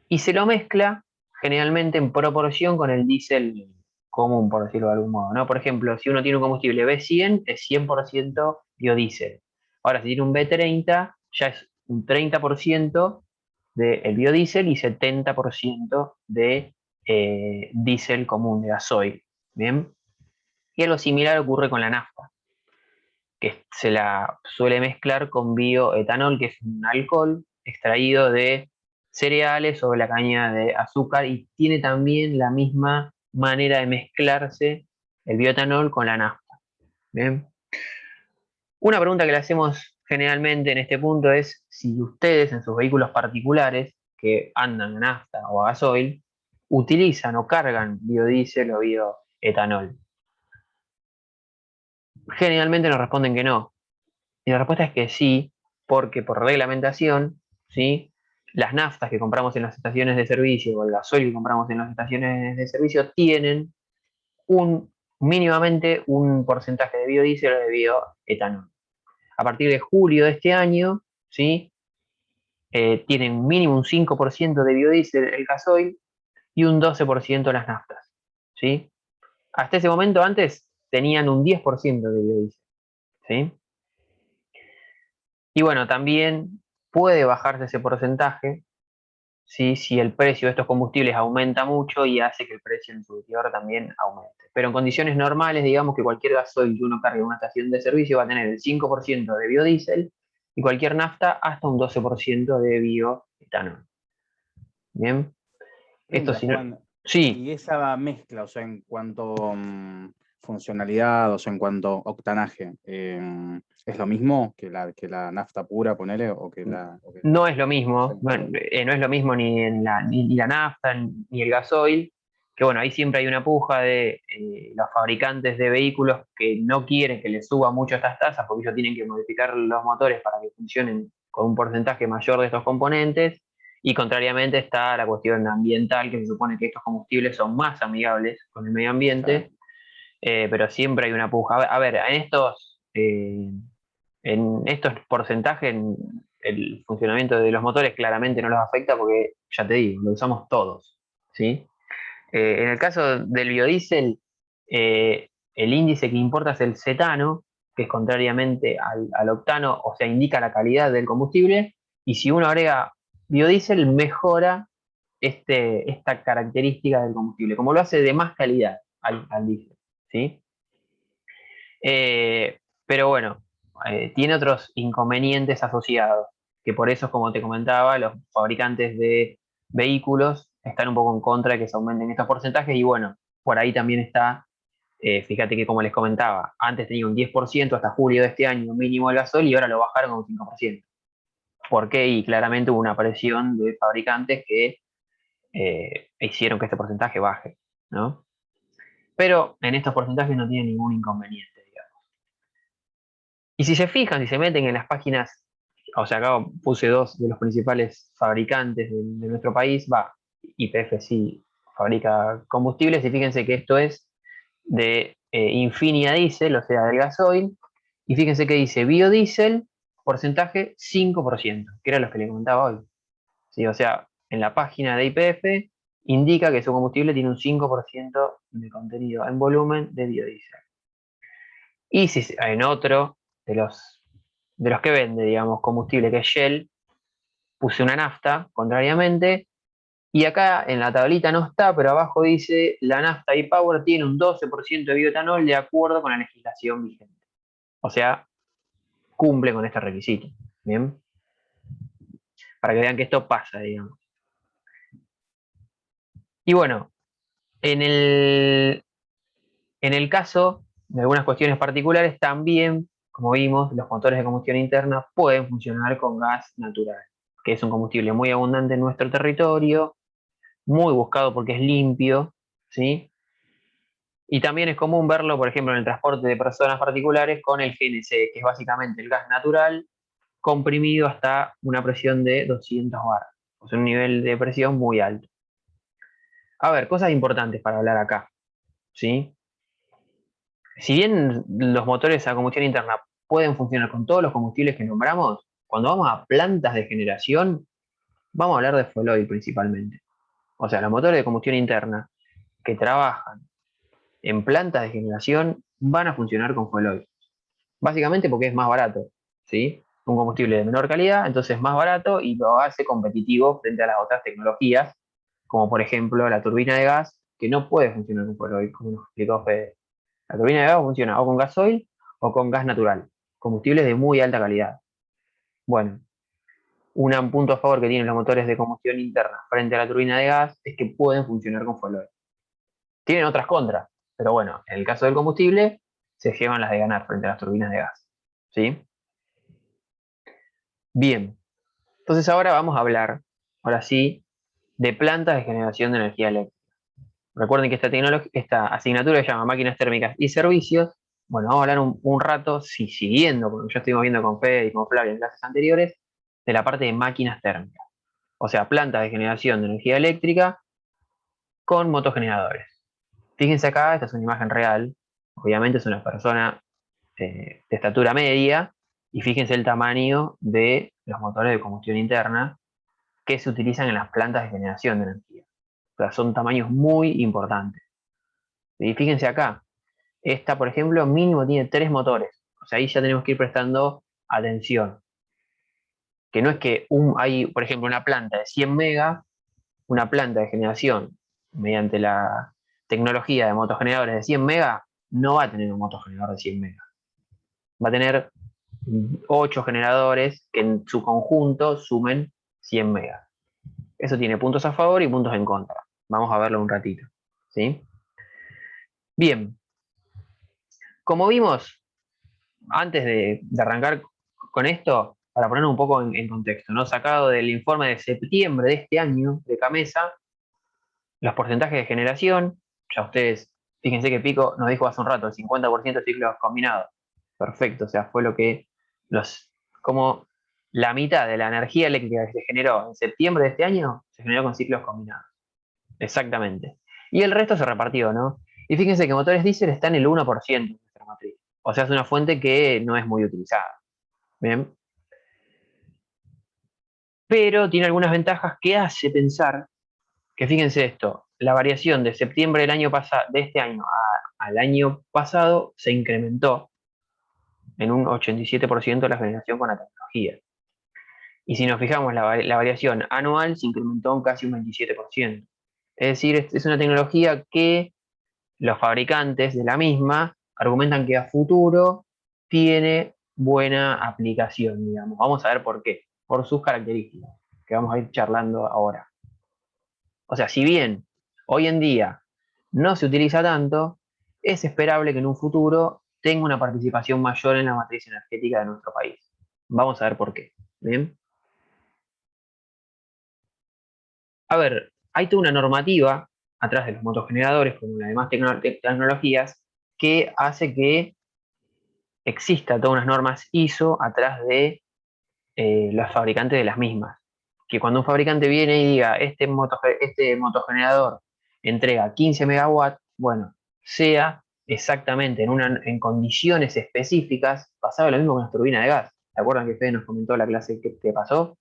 y se lo mezcla generalmente en proporción con el diésel común, por decirlo de algún modo, ¿no? Por ejemplo, si uno tiene un combustible B100, es 100% biodiesel. Ahora, si tiene un B30, ya es un 30% del biodiesel y 70% de diésel común, de gasoil. ¿Bien? Y algo similar ocurre con la nafta, que se la suele mezclar con bioetanol, que es un alcohol extraído de cereales o de la caña de azúcar y tiene también la misma manera de mezclarse el bioetanol con la nafta. ¿Bien? Una pregunta que le hacemos generalmente en este punto es si ustedes en sus vehículos particulares que andan a nafta o a gasoil utilizan o cargan biodiesel o bioetanol. Generalmente nos responden que no. Y la respuesta es que sí, porque por reglamentación, ¿sí? Las naftas que compramos en las estaciones de servicio o el gasoil que compramos en las estaciones de servicio tienen mínimamente un porcentaje de biodiesel o de bioetanol. A partir de julio de este año, ¿sí? Tienen mínimo un 5% de biodiesel el gasoil y un 12% las naftas, ¿sí? Hasta ese momento antes tenían un 10% de biodiesel, ¿sí? Y bueno, también puede bajarse ese porcentaje, ¿sí? Si el precio de estos combustibles aumenta mucho y hace que el precio en su también aumente. Pero en condiciones normales, digamos que cualquier gasoil que uno cargue en una estación de servicio va a tener el 5% de biodiesel y cualquier nafta hasta un 12% de bioetanol. Bien, esto Pregunta, sí, no, Juan, sí, y esa mezcla, o sea, en cuanto funcionalidad, o sea, en cuanto octanaje, ¿es lo mismo que la nafta pura, ponele, no es lo o sea, mismo, bueno, no es lo mismo ni la nafta ni el gasoil, que bueno, ahí siempre hay una puja de los fabricantes de vehículos que no quieren que les suba mucho estas tasas porque ellos tienen que modificar los motores para que funcionen con un porcentaje mayor de estos componentes y contrariamente está la cuestión ambiental, que se supone que estos combustibles son más amigables con el medio claro, ambiente, pero siempre hay una puja. A ver, en estos porcentajes, el funcionamiento de los motores claramente no los afecta porque, ya te digo, lo usamos todos, ¿sí? En el caso del biodiesel, el índice que importa es el cetano, que es contrariamente al octano, o sea, indica la calidad del combustible, y si uno agrega biodiesel, mejora esta característica del combustible, como lo hace de más calidad al diésel, ¿sí? Pero bueno, tiene otros inconvenientes asociados, que por eso, como te comentaba, los fabricantes de vehículos están un poco en contra de que se aumenten estos porcentajes y bueno, por ahí también está, fíjate que como les comentaba, antes tenía un 10% hasta julio de este año mínimo el gasoil y ahora lo bajaron a un 5%. ¿Por qué? Y claramente hubo una presión de fabricantes que hicieron que este porcentaje baje, ¿no? Pero en estos porcentajes no tiene ningún inconveniente, digamos. Y si se fijan, si se meten en las páginas, o sea, acá puse dos de los principales fabricantes de nuestro país, YPF sí fabrica combustibles, y fíjense que esto es de Infinia Diesel, o sea, del gasoil, y fíjense que dice biodiesel, porcentaje 5%, que era lo que le comentaba hoy. ¿Sí? O sea, en la página de YPF indica que su combustible tiene un 5% de contenido en volumen de biodiesel. Y si en otro de los que vende, digamos, combustible, que es Shell, puse una nafta, contrariamente, y acá en la tablita no está, pero abajo dice, la nafta e-Power tiene un 12% de bioetanol de acuerdo con la legislación vigente. O sea, cumple con este requisito. ¿Bien? Para que vean que esto pasa, digamos. Y bueno, en el caso de algunas cuestiones particulares, también, como vimos, los motores de combustión interna pueden funcionar con gas natural, que es un combustible muy abundante en nuestro territorio, muy buscado porque es limpio, ¿sí? Y también es común verlo, por ejemplo, en el transporte de personas particulares con el GNC, que es básicamente el gas natural comprimido hasta una presión de 200 bar, o sea, un nivel de presión muy alto. A ver, cosas importantes para hablar acá, ¿sí? Si bien los motores a combustión interna pueden funcionar con todos los combustibles que nombramos, cuando vamos a plantas de generación, vamos a hablar de fuel oil principalmente. O sea, los motores de combustión interna que trabajan en plantas de generación van a funcionar con fuel oil. Básicamente porque es más barato, ¿sí? Un combustible de menor calidad, entonces es más barato y lo hace competitivo frente a las otras tecnologías, como por ejemplo la turbina de gas, que no puede funcionar con fuel oil, como nos explicó Fede. La turbina de gas funciona o con gasoil o con gas natural, combustibles de muy alta calidad. Bueno, un punto a favor que tienen los motores de combustión interna frente a la turbina de gas es que pueden funcionar con fuel oil. Tienen otras contras, pero bueno, en el caso del combustible se llevan las de ganar frente a las turbinas de gas. ¿Sí? Bien, entonces ahora vamos a hablar, ahora sí, de plantas de generación de energía eléctrica. Recuerden que esta asignatura se llama Máquinas Térmicas y Servicios. Bueno, vamos a hablar un rato, siguiendo, porque ya estuvimos viendo con Fede y con Flavio en clases anteriores, de la parte de máquinas térmicas. O sea, plantas de generación de energía eléctrica con motogeneradores. Fíjense acá, esta es una imagen real. Obviamente es una persona de estatura media. Y fíjense el tamaño de los motores de combustión interna que se utilizan en las plantas de generación de energía. O sea, son tamaños muy importantes. Y fíjense acá, esta, por ejemplo, mínimo tiene 3 motores. O sea, ahí ya tenemos que ir prestando atención. Que no es que hay, por ejemplo, una planta de 100 megas, una planta de generación mediante la tecnología de motogeneradores de 100 megas, no va a tener un motogenerador de 100 megas. Va a tener 8 generadores que en su conjunto sumen 100 megas. Eso tiene puntos a favor y puntos en contra. Vamos a verlo un ratito. ¿Sí? Bien, como vimos, antes de arrancar con esto, para poner un poco en contexto, ¿no? Sacado del informe de septiembre de este año de Camesa, los porcentajes de generación, ya ustedes, fíjense que Pico nos dijo hace un rato, el 50% de ciclos combinados. Perfecto, o sea, fue lo que como la mitad de la energía eléctrica que se generó en septiembre de este año, se generó con ciclos combinados. Exactamente. Y el resto se repartió, ¿no? Y fíjense que motores diésel están en el 1% de nuestra matriz. O sea, es una fuente que no es muy utilizada. Bien. Pero tiene algunas ventajas que hace pensar que, fíjense esto, la variación de septiembre del año pasado, de este año al año pasado se incrementó en un 87% la generación con la tecnología. Y si nos fijamos, la variación anual se incrementó en casi un 27%. Es decir, es una tecnología que los fabricantes de la misma argumentan que a futuro tiene buena aplicación, digamos. Vamos a ver por qué, por sus características, que vamos a ir charlando ahora. O sea, si bien hoy en día no se utiliza tanto, es esperable que en un futuro tenga una participación mayor en la matriz energética de nuestro país. Vamos a ver por qué. ¿Bien? A ver, hay toda una normativa atrás de los motogeneradores, como las demás tecnologías, que hace que exista todas unas normas ISO atrás de los fabricantes de las mismas. Que cuando un fabricante viene y diga, este motogenerador entrega 15 megawatts, bueno, sea exactamente en condiciones específicas, pasaba lo mismo con las turbinas de gas. ¿Se acuerdan que Fede nos comentó la clase que pasó?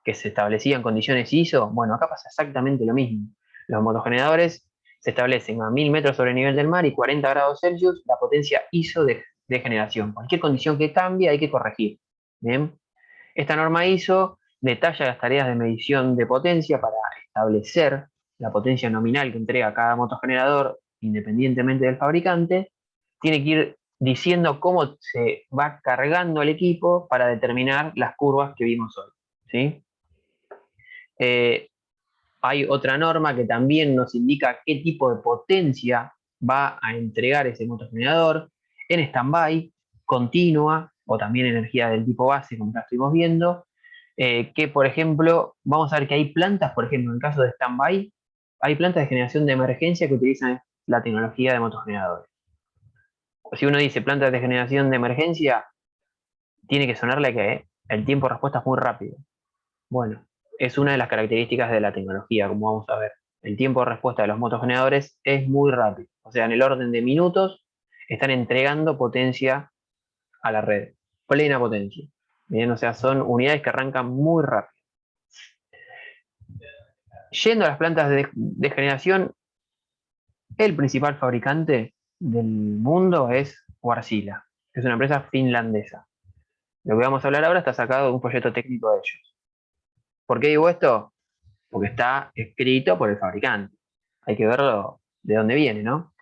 Que se establecían condiciones ISO. Bueno, acá pasa exactamente lo mismo. Los motogeneradores se establecen a 1000 metros sobre el nivel del mar y 40 grados Celsius la potencia ISO de generación. Cualquier condición que cambie hay que corregir. ¿Bien? Esta norma ISO detalla las tareas de medición de potencia para establecer la potencia nominal que entrega cada motogenerador independientemente del fabricante. Tiene que ir diciendo cómo se va cargando el equipo para determinar las curvas que vimos hoy. ¿Sí? Eh, Hay otra norma que también nos indica qué tipo de potencia va a entregar ese motogenerador en stand-by, continua o también energía del tipo base, como ya estuvimos viendo. Que, por ejemplo, vamos a ver que hay plantas, por ejemplo, en el caso de stand-by, hay plantas de generación de emergencia que utilizan la tecnología de motogeneradores. Si uno dice plantas de generación de emergencia, tiene que sonarle que el tiempo de respuesta es muy rápido. Bueno, es una de las características de la tecnología, como vamos a ver. El tiempo de respuesta de los motogeneradores es muy rápido. O sea, en el orden de minutos están entregando potencia a la red. Plena potencia. Bien, o sea, son unidades que arrancan muy rápido. Yendo a las plantas de generación, el principal fabricante del mundo es Wärtsilä, que es una empresa finlandesa. Lo que vamos a hablar ahora está sacado de un folleto técnico de ellos. ¿Por qué digo esto? Porque está escrito por el fabricante. Hay que verlo de dónde viene, ¿no?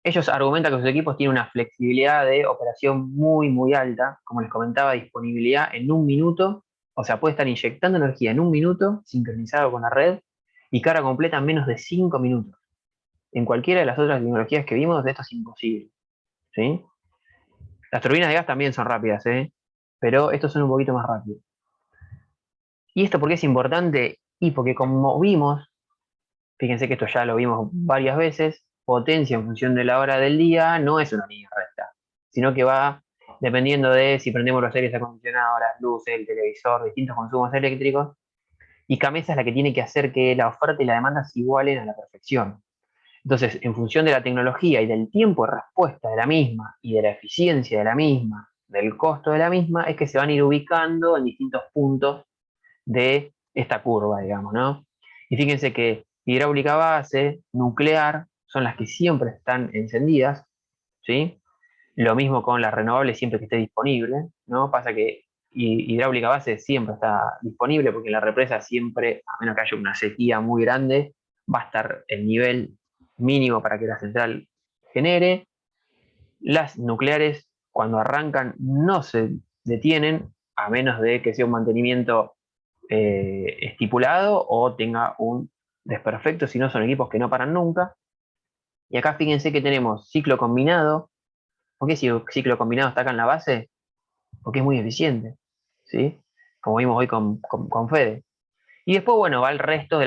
Ellos argumentan que sus equipos tienen una flexibilidad de operación muy, muy alta. Como les comentaba, disponibilidad en un minuto. O sea, puede estar inyectando energía en un minuto, sincronizado con la red, y carga completa en menos de 5 minutos. En cualquiera de las otras tecnologías que vimos, esto es imposible. ¿Sí? Las turbinas de gas también son rápidas, ¿eh? Pero estos son un poquito más rápidos. ¿Y esto por qué es importante? Y porque como vimos, fíjense que esto ya lo vimos varias veces, potencia en función de la hora del día no es una línea recta, sino que va dependiendo de si prendemos los aires acondicionados, las luces, el televisor, distintos consumos eléctricos, y Camesa es la que tiene que hacer que la oferta y la demanda se igualen a la perfección. Entonces, en función de la tecnología y del tiempo de respuesta de la misma y de la eficiencia de la misma, del costo de la misma, es que se van a ir ubicando en distintos puntos de esta curva, digamos, ¿no? Y fíjense que hidráulica base, nuclear, son las que siempre están encendidas, ¿sí? Lo mismo con las renovables siempre que esté disponible, ¿no? Pasa que hidráulica base siempre está disponible porque la represa siempre, a menos que haya una sequía muy grande, va a estar el nivel mínimo para que la central genere. Las nucleares, cuando arrancan, no se detienen, a menos de que sea un mantenimiento estipulado o tenga un desperfecto, si no son equipos que no paran nunca. Y acá fíjense que tenemos ciclo combinado. ¿Por qué si el ciclo combinado está acá en la base? Porque es muy eficiente, ¿sí? Como vimos hoy con Fede. Y después, bueno, va el resto de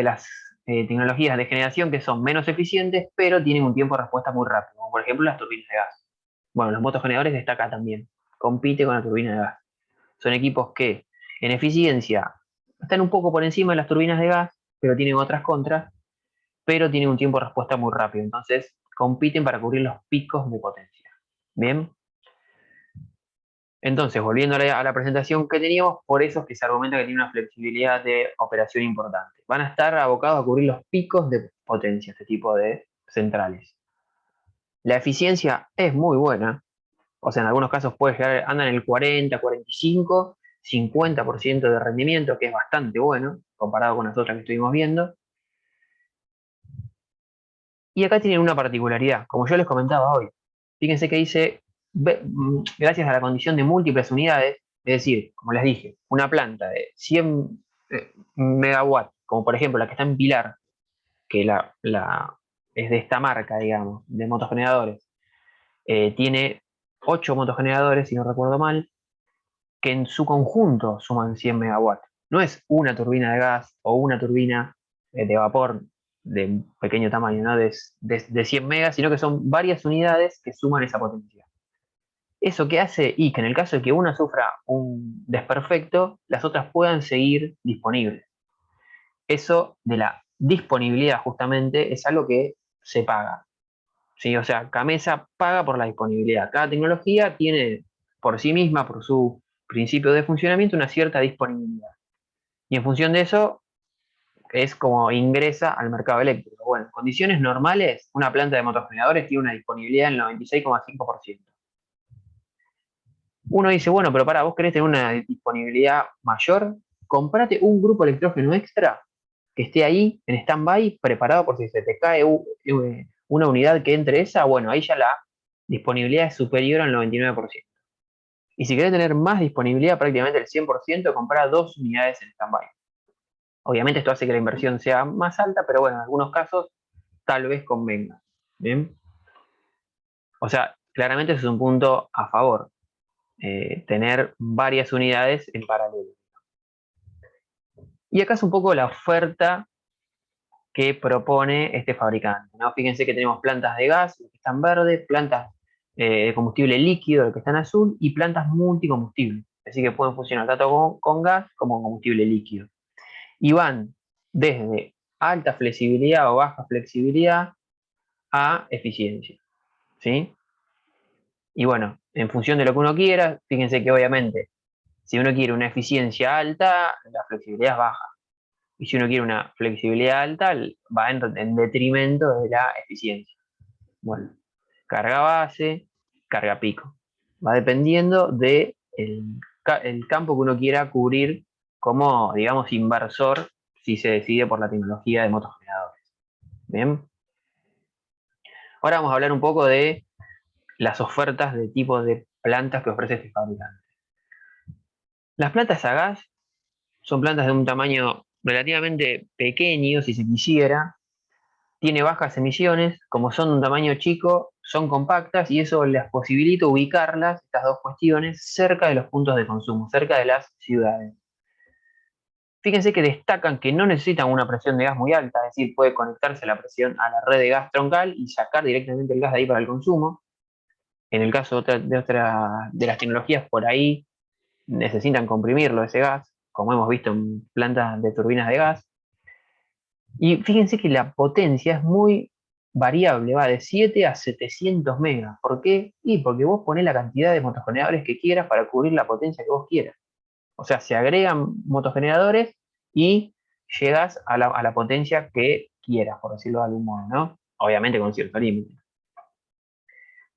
las tecnologías de generación que son menos eficientes, pero tienen un tiempo de respuesta muy rápido, como por ejemplo las turbinas de gas. Bueno, los motogeneradores está acá también. Compite con la turbina de gas. Son equipos que en eficiencia están un poco por encima de las turbinas de gas, pero tienen otras contras, pero tienen un tiempo de respuesta muy rápido. Entonces, compiten para cubrir los picos de potencia. Bien. Entonces, volviendo a la presentación que teníamos, por eso es que se argumenta que tiene una flexibilidad de operación importante. Van a estar abocados a cubrir los picos de potencia, este tipo de centrales. La eficiencia es muy buena, o sea, en algunos casos puede llegar, anda en el 40, 45, 50% de rendimiento, que es bastante bueno, comparado con las otras que estuvimos viendo. Y acá tienen una particularidad, como yo les comentaba hoy. Fíjense que dice, gracias a la condición de múltiples unidades, es decir, como les dije, una planta de 100 megawatts, como por ejemplo la que está en Pilar, que es de esta marca, digamos, de motogeneradores, tiene 8 motogeneradores, si no recuerdo mal, que en su conjunto suman 100 megawatts. No es una turbina de gas o una turbina de vapor de pequeño tamaño, ¿no? De 100 megas, sino que son varias unidades que suman esa potencia. ¿Eso qué hace? Y que en el caso de que una sufra un desperfecto, las otras puedan seguir disponibles. Eso de la disponibilidad justamente es algo que se paga. ¿Sí? O sea, Gamesa paga por la disponibilidad. Cada tecnología tiene por sí misma, por su principio de funcionamiento, una cierta disponibilidad. Y en función de eso, es como ingresa al mercado eléctrico. Bueno, en condiciones normales, una planta de motogeneradores tiene una disponibilidad del 96,5%. Uno dice, bueno, pero para vos querés tener una disponibilidad mayor, comprate un grupo electrógeno extra que esté ahí en stand-by, preparado por si se te cae una unidad que entre esa, bueno, ahí ya la disponibilidad es superior al 99%. Y si querés tener más disponibilidad, prácticamente el 100%, comprar 2 unidades en stand-by. Obviamente esto hace que la inversión sea más alta, pero bueno, en algunos casos tal vez convenga. ¿Bien? O sea, claramente eso es un punto a favor, tener varias unidades en paralelo. Y acá es un poco la oferta que propone este fabricante, ¿no? Fíjense que tenemos plantas de gas, que están verdes, plantas de combustible líquido, que están azul, y plantas multicombustible. Así que pueden funcionar tanto con gas como con combustible líquido. Y van desde alta flexibilidad o baja flexibilidad a eficiencia. ¿Sí? Y bueno, en función de lo que uno quiera, fíjense que obviamente, si uno quiere una eficiencia alta, la flexibilidad es baja. Y si uno quiere una flexibilidad alta, va en detrimento de la eficiencia. Bueno, carga base, carga pico. Va dependiendo de el campo que uno quiera cubrir como, digamos, inversor si se decide por la tecnología de motogeneradores. Bien. Ahora vamos a hablar un poco de las ofertas de tipo de plantas que ofrece este fabricante. Las plantas a gas son plantas de un tamaño relativamente pequeño, si se quisiera, tiene bajas emisiones, como son de un tamaño chico, son compactas y eso les posibilita ubicarlas, estas dos cuestiones, cerca de los puntos de consumo, cerca de las ciudades. Fíjense que destacan que no necesitan una presión de gas muy alta, es decir, puede conectarse la presión a la red de gas troncal y sacar directamente el gas de ahí para el consumo. En el caso de las tecnologías, por ahí necesitan comprimirlo ese gas, como hemos visto en plantas de turbinas de gas. Y fíjense que la potencia es muy variable, va de 7 a 700 megas. ¿Por qué? Y porque vos ponés la cantidad de motogeneradores que quieras para cubrir la potencia que vos quieras. O sea, se agregan motogeneradores y llegas a la potencia que quieras, por decirlo de algún modo, ¿no? Obviamente con cierto límite.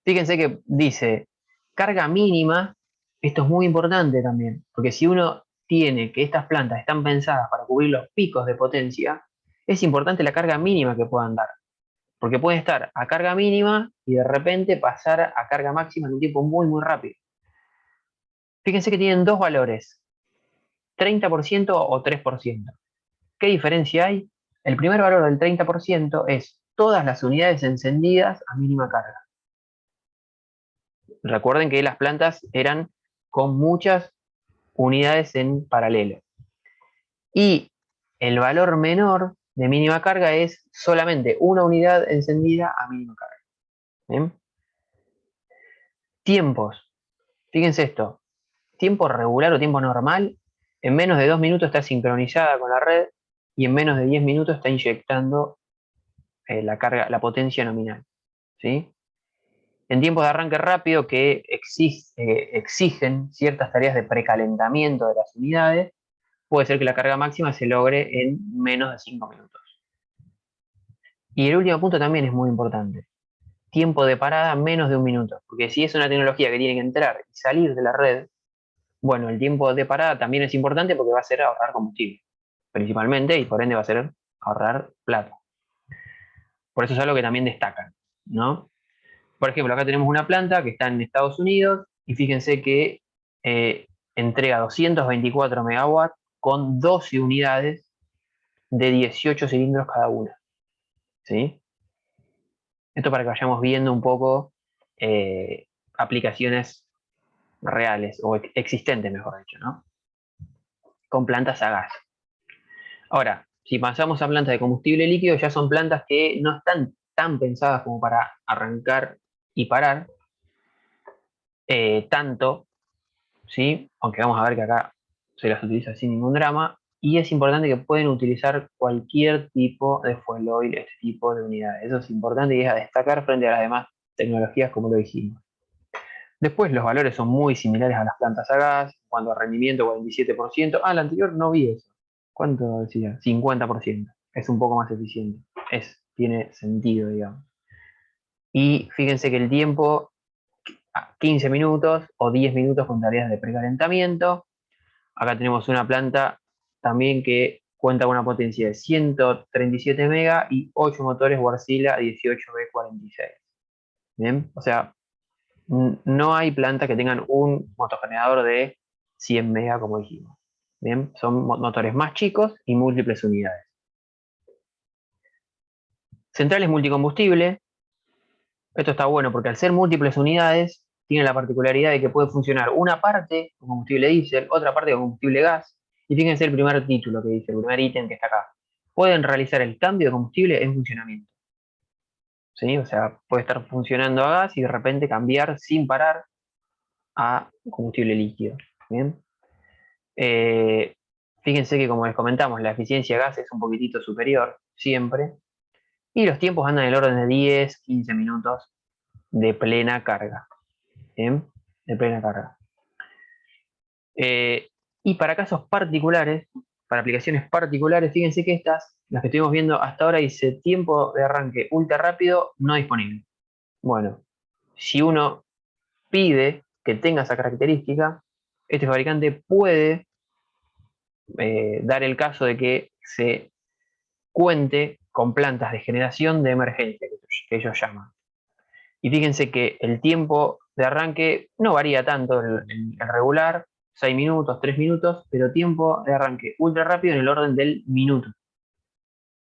Fíjense que dice carga mínima, esto es muy importante también, porque si uno tiene que estas plantas están pensadas para cubrir los picos de potencia, es importante la carga mínima que puedan dar, porque pueden estar a carga mínima y de repente pasar a carga máxima en un tiempo muy, muy rápido. Fíjense que tienen dos valores, 30% o 3%. ¿Qué diferencia hay? El primer valor del 30% es todas las unidades encendidas a mínima carga. Recuerden que las plantas eran con muchas unidades en paralelo. Y el valor menor de mínima carga es solamente una unidad encendida a mínima carga. ¿Bien? Tiempos. Fíjense esto. Tiempo regular o tiempo normal, en menos de 2 minutos está sincronizada con la red y en menos de 10 minutos está inyectando la carga, la potencia nominal. ¿Sí? En tiempos de arranque rápido que exigen ciertas tareas de precalentamiento de las unidades, puede ser que la carga máxima se logre en menos de 5 minutos. Y el último punto también es muy importante. Tiempo de parada menos de 1 minuto. Porque si es una tecnología que tiene que entrar y salir de la red, bueno, el tiempo de parada también es importante porque va a ser ahorrar combustible, principalmente, y por ende va a ser ahorrar plata. Por eso es algo que también destacan, ¿no? Por ejemplo, acá tenemos una planta que está en Estados Unidos y fíjense que eh, entrega 224 megawatts con 12 unidades de 18 cilindros cada una, ¿sí? Esto para que vayamos viendo un poco aplicaciones reales o existentes, mejor dicho, ¿no? Con plantas a gas. Ahora, si pasamos a plantas de combustible líquido, ya son plantas que no están tan pensadas como para arrancar y parar tanto, ¿sí? Aunque vamos a ver que acá se las utiliza sin ningún drama. Y es importante que pueden utilizar cualquier tipo de fuel oil, este tipo de unidades. Eso es importante y es a destacar frente a las demás tecnologías, como lo dijimos. Después los valores son muy similares a las plantas a gas, en cuanto a rendimiento 47%. Ah, la anterior no vi eso. ¿Cuánto decía? 50%. Es un poco más eficiente. Tiene sentido, digamos. Y fíjense que el tiempo, 15 minutos o 10 minutos con tareas de precalentamiento. Acá tenemos una planta también que cuenta con una potencia de 137 mega y 8 motores Wärtsilä 18B46. Bien, o sea, no hay plantas que tengan un motogenerador de 100 mega como dijimos. Bien, son motores más chicos y múltiples unidades. Centrales multicombustible. Esto está bueno porque al ser múltiples unidades, tiene la particularidad de que puede funcionar una parte con combustible diésel, otra parte con combustible gas. Y fíjense el primer título que dice, el primer ítem que está acá. Pueden realizar el cambio de combustible en funcionamiento. ¿Sí? O sea, puede estar funcionando a gas y de repente cambiar sin parar a combustible líquido. ¿Bien? Eh, Fíjense que como les comentamos, la eficiencia de gas es un poquitito superior siempre. Y los tiempos andan en el orden de 10, 15 minutos de plena carga. ¿Bien? De plena carga. Y para casos particulares, para aplicaciones particulares, fíjense que estas, las que estuvimos viendo hasta ahora, dice tiempo de arranque ultra rápido no disponible. Bueno, si uno pide que tenga esa característica, este fabricante puede dar el caso de que se cuente con plantas de generación de emergencia, que ellos llaman. Y fíjense que el tiempo de arranque no varía tanto el regular, 6 minutos, 3 minutos, pero tiempo de arranque ultra rápido en el orden del minuto.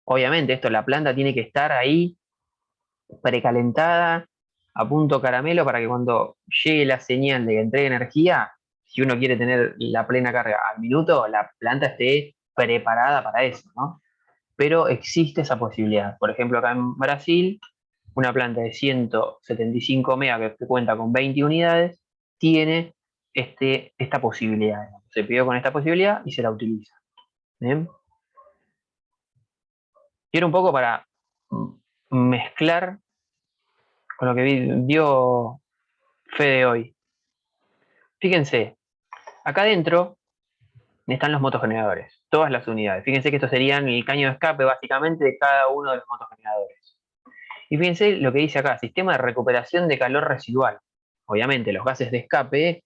Obviamente esto, la planta tiene que estar ahí precalentada, a punto caramelo, para que cuando llegue la señal de que entregue energía, si uno quiere tener la plena carga al minuto, la planta esté preparada para eso, ¿no? Pero existe esa posibilidad. Por ejemplo, acá en Brasil, una planta de 175 mega que cuenta con 20 unidades, tiene esta posibilidad. Se pidió con esta posibilidad y se la utiliza. ¿Bien? Quiero un poco para mezclar con lo que dio Fede hoy. Fíjense, acá adentro están los motogeneradores, todas las unidades. Fíjense que estos serían el caño de escape básicamente de cada uno de los motogeneradores. Y fíjense lo que dice acá, sistema de recuperación de calor residual. Obviamente los gases de escape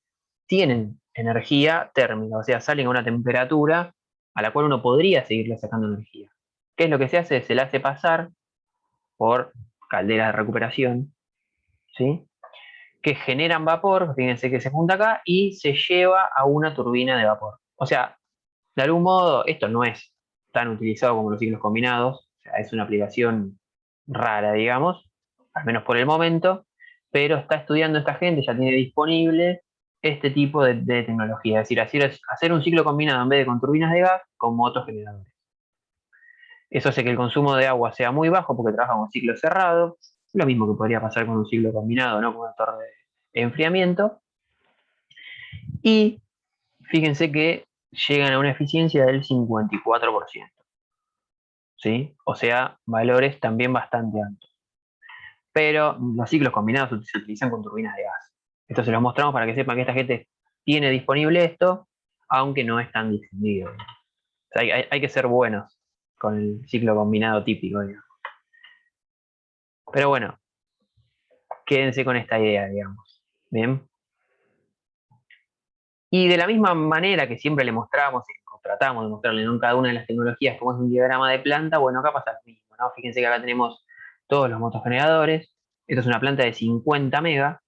tienen energía térmica, o sea, salen a una temperatura a la cual uno podría seguirle sacando energía. ¿Qué es lo que se hace? Se le hace pasar por calderas de recuperación, ¿sí? Que generan vapor, fíjense que se junta acá, y se lleva a una turbina de vapor. O sea, de algún modo, esto no es tan utilizado como los ciclos combinados, o sea, es una aplicación rara, digamos, al menos por el momento, pero está estudiando esta gente, ya tiene disponible este tipo de tecnología, es decir, hacer un ciclo combinado en vez de con turbinas de gas, con motos generadores. Eso hace que el consumo de agua sea muy bajo porque trabaja con ciclo cerrado, lo mismo que podría pasar con un ciclo combinado, ¿no? Con una torre de enfriamiento, y fíjense que llegan a una eficiencia del 54%. ¿Sí? O sea, valores también bastante altos. Pero los ciclos combinados se utilizan con turbinas de gas. Esto se los mostramos para que sepan que esta gente tiene disponible esto, aunque no es tan difundido. O sea, hay que ser buenos con el ciclo combinado típico, digamos. Pero bueno, quédense con esta idea, digamos. Bien. Y de la misma manera que siempre le mostramos y tratamos de mostrarle en cada una de las tecnologías cómo es un diagrama de planta, bueno, acá pasa lo mismo, ¿no? Fíjense que acá tenemos todos los motogeneradores. Esta es una planta de 50 megas.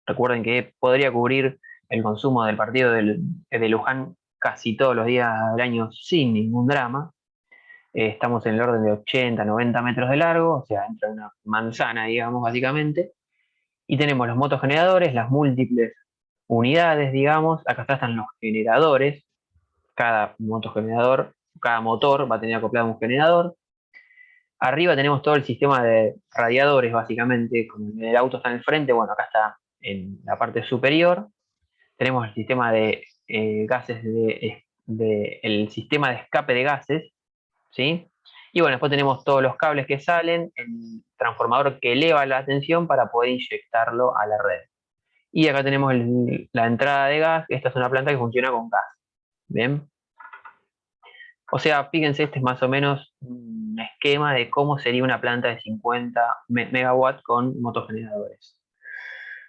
Recuerden que podría cubrir el consumo del partido de Luján casi todos los días del año sin ningún drama. Estamos en el orden de 80, 90 metros de largo, o sea, entra una manzana, digamos, básicamente. Y tenemos los motogeneradores, las múltiples unidades, digamos. Acá están los generadores. Cada motogenerador, cada motor va a tener acoplado un generador. Arriba tenemos todo el sistema de radiadores, básicamente, como el auto está en el frente, bueno, acá está en la parte superior. Tenemos el sistema de gases, el sistema de escape de gases, ¿sí? Y bueno, después tenemos todos los cables que salen, el transformador que eleva la tensión para poder inyectarlo a la red. Y acá tenemos la entrada de gas. Esta es una planta que funciona con gas. ¿Bien? O sea, fíjense, este es más o menos un esquema de cómo sería una planta de 50 megawatts con motogeneradores.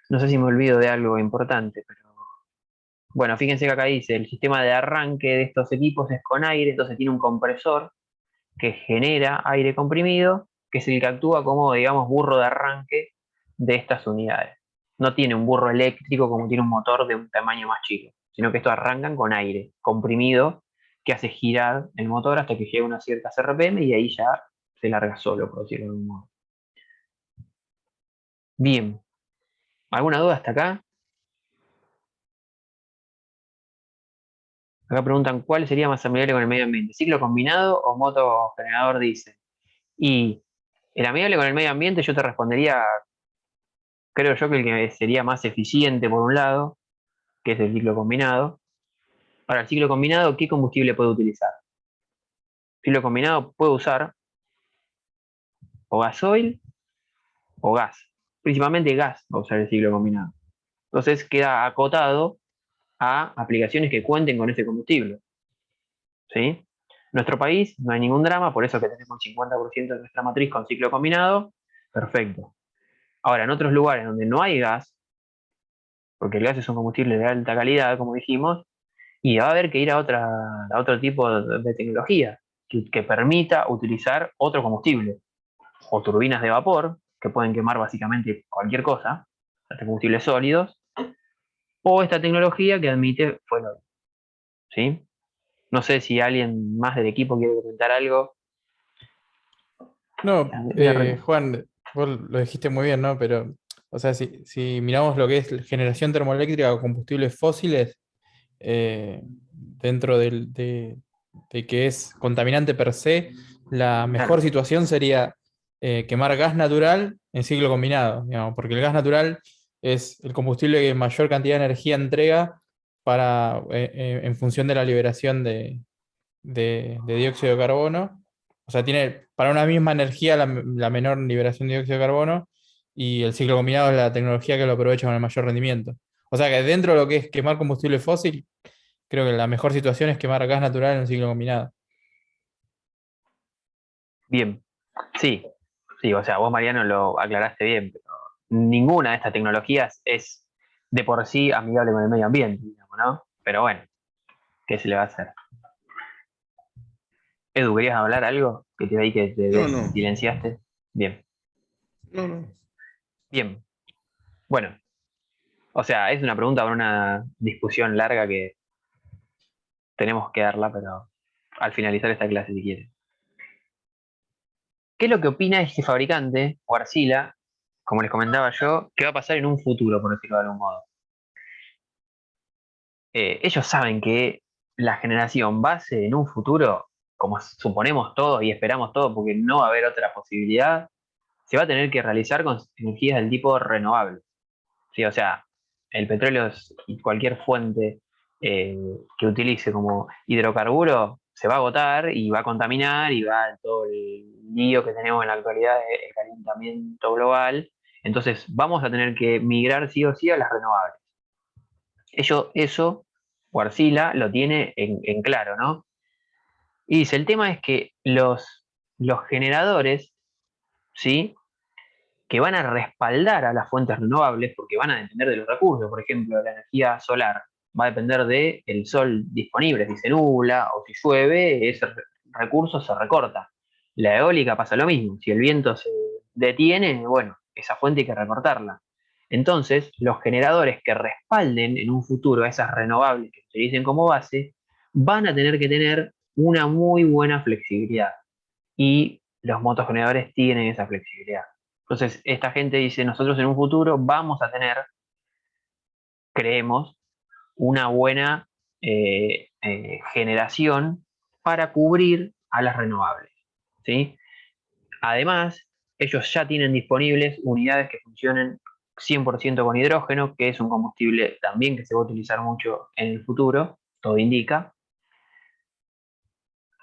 No sé si me olvido de algo importante, pero bueno, fíjense que acá dice, el sistema de arranque de estos equipos es con aire, entonces tiene un compresor que genera aire comprimido, que es el que actúa como, digamos, burro de arranque de estas unidades. No tiene un burro eléctrico como tiene un motor de un tamaño más chico, sino que estos arrancan con aire comprimido que hace girar el motor hasta que llega a una cierta RPM y ahí ya se larga solo, por decirlo de algún modo. Bien, ¿alguna duda hasta acá? Acá preguntan cuál sería más amigable con el medio ambiente, ciclo combinado o motogenerador diésel. Y el amigable con el medio ambiente yo te respondería, creo yo que el que sería más eficiente por un lado, que es el ciclo combinado. Ahora, el ciclo combinado, ¿qué combustible puede utilizar? El ciclo combinado puede usar o gasoil o gas. Principalmente gas va a usar el ciclo combinado. Entonces queda acotado a aplicaciones que cuenten con ese combustible. ¿Sí? En nuestro país no hay ningún drama, por eso que tenemos el 50% de nuestra matriz con ciclo combinado. Perfecto. Ahora, en otros lugares donde no hay gas, porque el gas es un combustible de alta calidad, como dijimos, y va a haber que ir a otro tipo de tecnología que permita utilizar otro combustible, o turbinas de vapor, que pueden quemar básicamente cualquier cosa, hasta combustibles sólidos, o esta tecnología que admite fuelo. ¿Sí? No sé si alguien más del equipo quiere comentar algo. No, Voy a re- Juan, vos lo dijiste muy bien, ¿no? Pero, o sea, si miramos lo que es generación termoeléctrica o combustibles fósiles, dentro de que es contaminante per se, la mejor claro, situación sería quemar gas natural en ciclo combinado, digamos, porque el gas natural es el combustible que mayor cantidad de energía entrega en función de la liberación de dióxido de carbono. O sea, tiene para una misma energía la menor liberación de dióxido de carbono y el ciclo combinado es la tecnología que lo aprovecha con el mayor rendimiento. O sea que dentro de lo que es quemar combustible fósil, creo que la mejor situación es quemar gas natural en un ciclo combinado. bien. Sí, sí, o sea, vos Mariano lo aclaraste bien, pero ninguna de estas tecnologías es de por sí amigable con el medio ambiente, digamos, ¿no? Pero bueno, ¿qué se le va a hacer? Edu, ¿querías hablar algo? Que te veí que No, te no, silenciaste. Bien, no, no. bien. Bueno, o sea, es una pregunta para una discusión larga que tenemos que darla, pero al finalizar esta clase, si quieres. ¿Qué es lo que opina este fabricante, o Arcila, como les comentaba yo, que va a pasar en un futuro, por decirlo de algún modo? Ellos saben que la generación base en un futuro, como suponemos todos y esperamos todos, porque no va a haber otra posibilidad, se va a tener que realizar con energías del tipo renovable. ¿Sí? O sea, el petróleo y cualquier fuente eh, que utilice como hidrocarburo se va a agotar y va a contaminar y va todo el lío que tenemos en la actualidad del calentamiento global. Entonces vamos a tener que migrar sí o sí a las renovables. Eso, Warcila lo tiene en claro, ¿no? Y dice, el tema es que los generadores, ¿sí? que van a respaldar a las fuentes renovables porque van a depender de los recursos. Por ejemplo, la energía solar va a depender del sol disponible. Si se nubla o si llueve, ese recurso se recorta. La eólica pasa lo mismo. Si el viento se detiene, bueno, esa fuente hay que recortarla. Entonces, los generadores que respalden en un futuro a esas renovables que se utilicen como base, van a tener que tener una muy buena flexibilidad. Y los motogeneradores tienen esa flexibilidad. Entonces, esta gente dice, nosotros en un futuro vamos a tener, creemos, una buena generación para cubrir a las renovables, ¿sí? Además, ellos ya tienen disponibles unidades que funcionen 100% con hidrógeno, que es un combustible también que se va a utilizar mucho en el futuro, todo indica.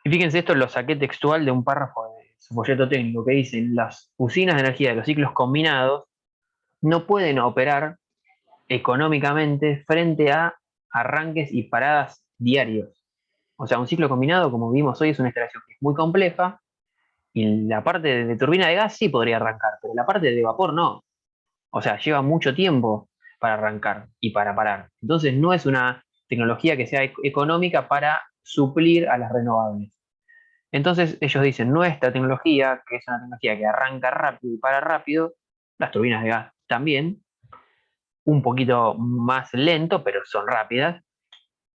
Y fíjense, esto lo saqué textual de un párrafo de su folleto técnico que dicen, las usinas de energía de los ciclos combinados no pueden operar económicamente frente a arranques y paradas diarios. O sea, un ciclo combinado, como vimos hoy, es una instalación que es muy compleja y la parte de turbina de gas sí podría arrancar, pero la parte de vapor no. O sea, lleva mucho tiempo para arrancar y para parar. Entonces no es una tecnología que sea económica para suplir a las renovables. Entonces ellos dicen, nuestra tecnología, que es una tecnología que arranca rápido y para rápido, las turbinas de gas también, un poquito más lento, pero son rápidas,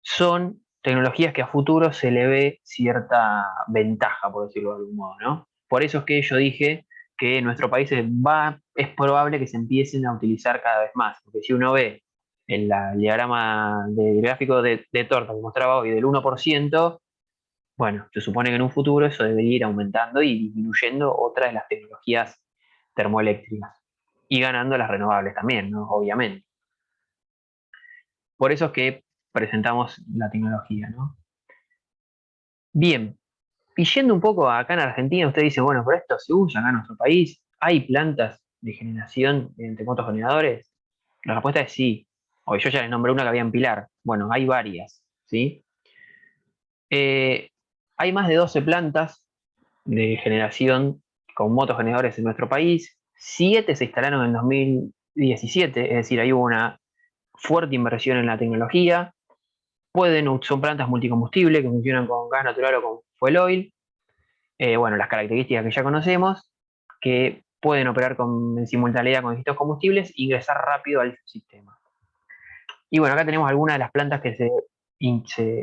son tecnologías que a futuro se le ve cierta ventaja, por decirlo de algún modo, ¿no? Por eso es que yo dije que en nuestro país es probable que se empiecen a utilizar cada vez más, porque si uno ve el diagrama del gráfico de torta que mostraba hoy del 1%, bueno, se supone que en un futuro eso debería ir aumentando y disminuyendo otra de las tecnologías termoeléctricas y ganando las renovables también, ¿no? Obviamente. Por eso es que presentamos la tecnología, ¿no? Bien, y yendo un poco acá en Argentina, usted dice, bueno, pero esto se usa acá en nuestro país, ¿hay plantas de generación de motogeneradores? La respuesta es sí. Hoy yo ya les nombré una que había en Pilar. Bueno, hay varias, ¿sí? Eh, hay más de 12 plantas de generación con motogeneradores en nuestro país. 7 se instalaron en 2017, es decir, ahí hubo una fuerte inversión en la tecnología. Son plantas multicombustible que funcionan con gas natural o con fuel oil. Bueno, las características que ya conocemos, que pueden operar en simultaneidad con distintos combustibles e ingresar rápido al sistema. Y bueno, acá tenemos algunas de las plantas que se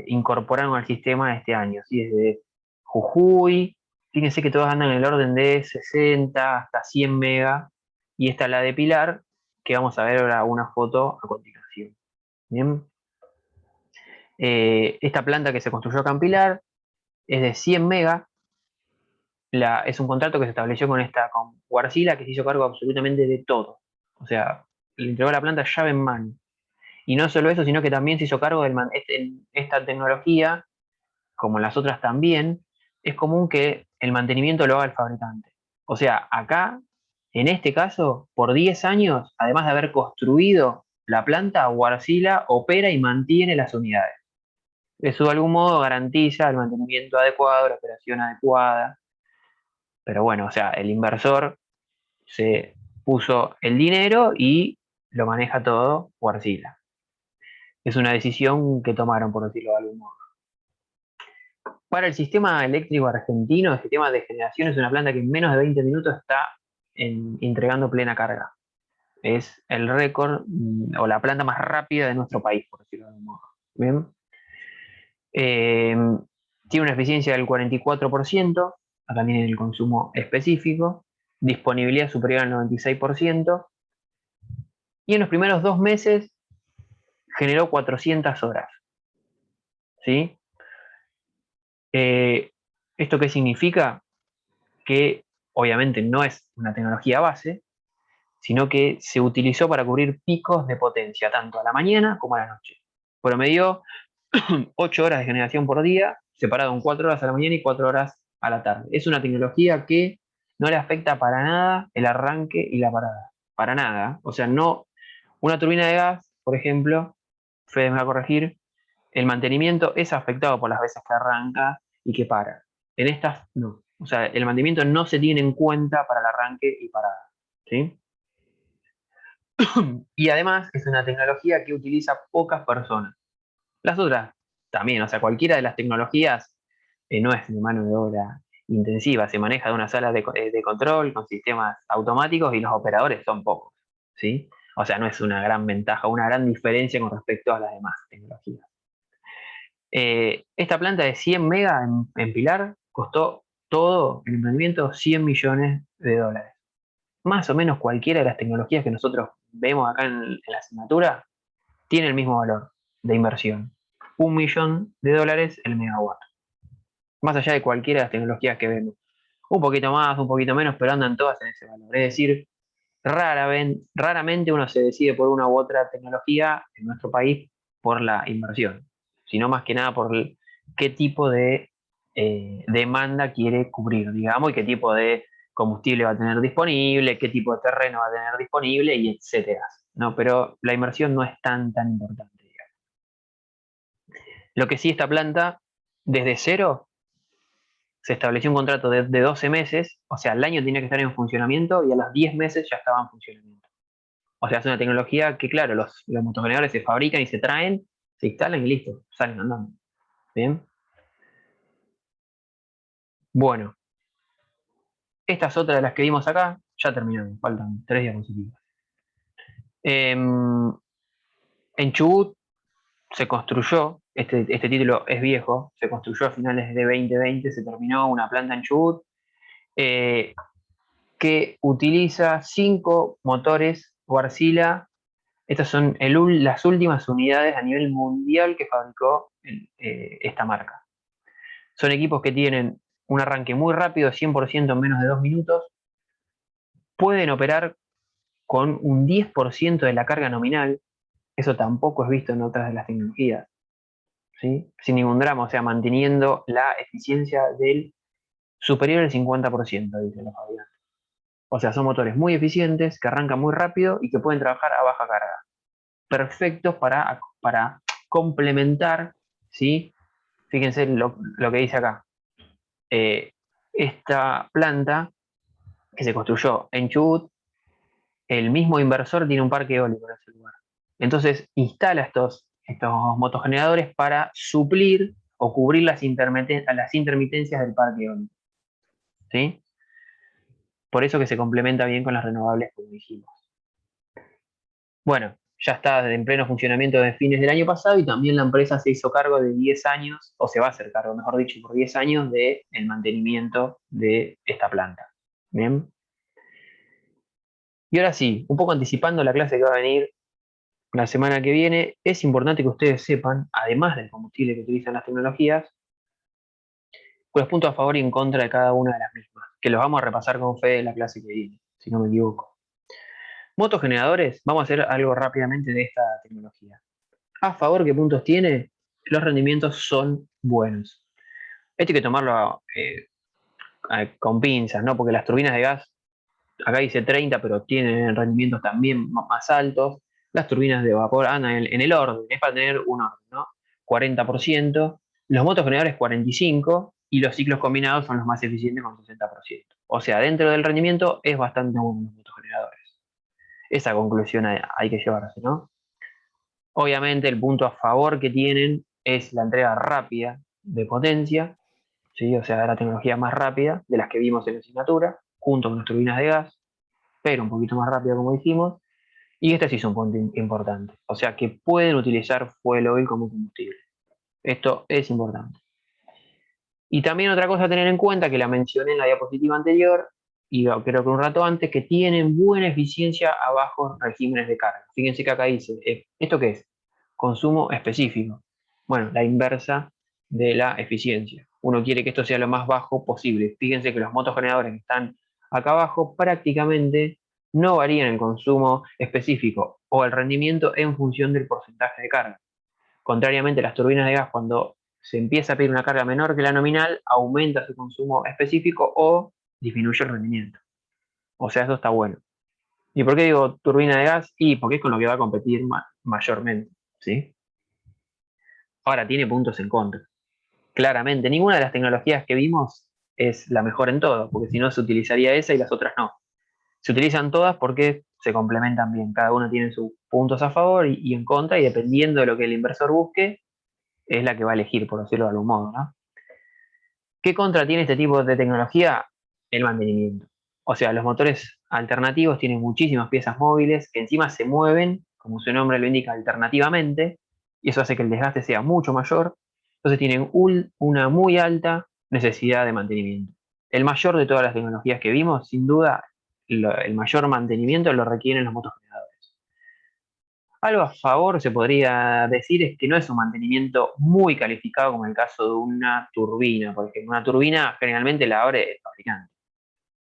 incorporaron al sistema este año, ¿sí? Desde Jujuy, fíjense que todas andan en el orden de 60 hasta 100 mega, y esta es la de Pilar, que vamos a ver ahora una foto a continuación. Bien. Esta planta que se construyó acá en Pilar es de 100 mega, es un contrato que se estableció con Guarcila, que se hizo cargo absolutamente de todo. O sea, le entregó la planta llave en mano. Y no solo eso, sino que también se hizo cargo de esta tecnología, como las otras también, es común que el mantenimiento lo haga el fabricante. O sea, acá, en este caso, por 10 años, además de haber construido la planta, Guarcila opera y mantiene las unidades. Eso de algún modo garantiza el mantenimiento adecuado, la operación adecuada. Pero bueno, o sea, el inversor se puso el dinero y lo maneja todo Guarcila. Es una decisión que tomaron, por decirlo de algún modo. Para el sistema eléctrico argentino, el sistema de generación es una planta que en menos de 20 minutos está entregando plena carga. Es el récord o la planta más rápida de nuestro país, por decirlo de algún modo. Bien. Tiene una eficiencia del 44%, también en el consumo específico, disponibilidad superior al 96%, y en los primeros 2 meses generó 400 horas. ¿Sí? ¿Esto qué significa? Que obviamente no es una tecnología base, sino que se utilizó para cubrir picos de potencia, tanto a la mañana como a la noche. Promedió 8 horas de generación por día, separado en 4 horas a la mañana y 4 horas a la tarde. Es una tecnología que no le afecta para nada el arranque y la parada. Para nada. O sea, no. Una turbina de gas, por ejemplo, Fede me va a corregir, el mantenimiento es afectado por las veces que arranca y que para. En estas, no. O sea, el mantenimiento no se tiene en cuenta para el arranque y parada. ¿sí? Y además es una tecnología que utiliza pocas personas. Las otras también, o sea, cualquiera de las tecnologías no es de mano de obra intensiva, se maneja de una sala de control con sistemas automáticos y los operadores son pocos, ¿sí? O sea, no es una gran ventaja, una gran diferencia con respecto a las demás tecnologías. Esta planta de 100 megas en Pilar costó todo el emprendimiento $100 millones. Más o menos cualquiera de las tecnologías que nosotros vemos acá en la asignatura tiene el mismo valor de inversión. $1 millón el megawatt. Más allá de cualquiera de las tecnologías que vemos. Un poquito más, un poquito menos, pero andan todas en ese valor. Es decir, raramente uno se decide por una u otra tecnología en nuestro país por la inversión, sino más que nada por qué tipo de demanda quiere cubrir, digamos, y qué tipo de combustible va a tener disponible, qué tipo de terreno va a tener disponible, y etcétera. ¿No? Pero la inversión no es tan importante, digamos. Lo que sí, esta planta, desde cero, se estableció un contrato de 12 meses, o sea, al año tenía que estar en funcionamiento y a los 10 meses ya estaba en funcionamiento. O sea, es una tecnología que, claro, los motogeneradores se fabrican y se traen, se instalan y listo, salen andando. ¿Bien? Bueno, esta es otra de las que vimos acá, ya terminamos, faltan 3 diapositivas. En Chubut se construyó, este título es viejo, se construyó a finales de 2020, se terminó una planta en Chubut eh, que utiliza 5 motores Wärtsilä. Estas son las últimas unidades a nivel mundial que fabricó esta marca. Son equipos que tienen un arranque muy rápido, 100% en menos de 2 minutos. Pueden operar con un 10% de la carga nominal. Eso tampoco es visto en otras de las tecnologías, ¿sí? Sin ningún drama, o sea, manteniendo la eficiencia del superior al 50%, dicen los fabricantes. O sea, son motores muy eficientes, que arrancan muy rápido y que pueden trabajar a baja carga. Perfectos para complementar, ¿sí? Fíjense lo que dice acá. Esta planta que se construyó en Chubut, el mismo inversor tiene un parque eólico en ese lugar. Entonces instala estos motogeneradores para suplir o cubrir las intermitencias del parque eólico, ¿sí? Por eso que se complementa bien con las renovables, como dijimos. Bueno, ya está en pleno funcionamiento de fines del año pasado y también la empresa se hizo cargo de 10 años, o se va a hacer cargo, mejor dicho, por 10 años del mantenimiento de esta planta. Bien. Y ahora sí, un poco anticipando la clase que va a venir la semana que viene, es importante que ustedes sepan, además del combustible que utilizan las tecnologías, los puntos a favor y en contra de cada una de las mismas, que los vamos a repasar con Fede en la clase que viene, si no me equivoco. Motogeneradores, vamos a hacer algo rápidamente de esta tecnología. A favor, ¿qué puntos tiene? Los rendimientos son buenos. Esto hay que tomarlo con pinzas, ¿no? Porque las turbinas de gas, acá dice 30, pero tienen rendimientos también más altos. Las turbinas de vapor andan en el orden, es para tener un orden, ¿no? 40%, los motogeneradores 45%, y los ciclos combinados son los más eficientes con 60%. O sea, dentro del rendimiento es bastante bueno los motogeneradores. Esa conclusión hay que llevarse, ¿no? Obviamente el punto a favor que tienen es la entrega rápida de potencia, ¿sí? O sea, la tecnología más rápida de las que vimos en la asignatura, junto con las turbinas de gas, pero un poquito más rápida como dijimos. Y este sí es un punto importante, o sea que pueden utilizar fuel oil como combustible. Esto es importante. Y también otra cosa a tener en cuenta, que la mencioné en la diapositiva anterior, y creo que un rato antes, que tienen buena eficiencia a bajos regímenes de carga. Fíjense que acá dice, ¿esto qué es? Consumo específico. Bueno, la inversa de la eficiencia. Uno quiere que esto sea lo más bajo posible. Fíjense que los motogeneradores que están acá abajo prácticamente no varían el consumo específico o el rendimiento en función del porcentaje de carga. Contrariamente a las turbinas de gas, cuando se empieza a pedir una carga menor que la nominal, aumenta su consumo específico o disminuye el rendimiento. O sea, eso está bueno. ¿Y por qué digo turbina de gas? Y porque es con lo que va a competir mayormente, ¿sí? Ahora, tiene puntos en contra. Claramente, ninguna de las tecnologías que vimos es la mejor en todo, porque si no se utilizaría esa y las otras no. Se utilizan todas porque se complementan bien. Cada una tiene sus puntos a favor y en contra, y dependiendo de lo que el inversor busque, es la que va a elegir, por decirlo de algún modo, ¿no? ¿Qué contra tiene este tipo de tecnología? El mantenimiento. O sea, los motores alternativos tienen muchísimas piezas móviles que encima se mueven, como su nombre lo indica, alternativamente, y eso hace que el desgaste sea mucho mayor. Entonces tienen una muy alta necesidad de mantenimiento. El mayor de todas las tecnologías que vimos, sin duda, el mayor mantenimiento lo requieren los motogeneradores. Algo a favor se podría decir es que no es un mantenimiento muy calificado como en el caso de una turbina, porque una turbina generalmente la abre el fabricante,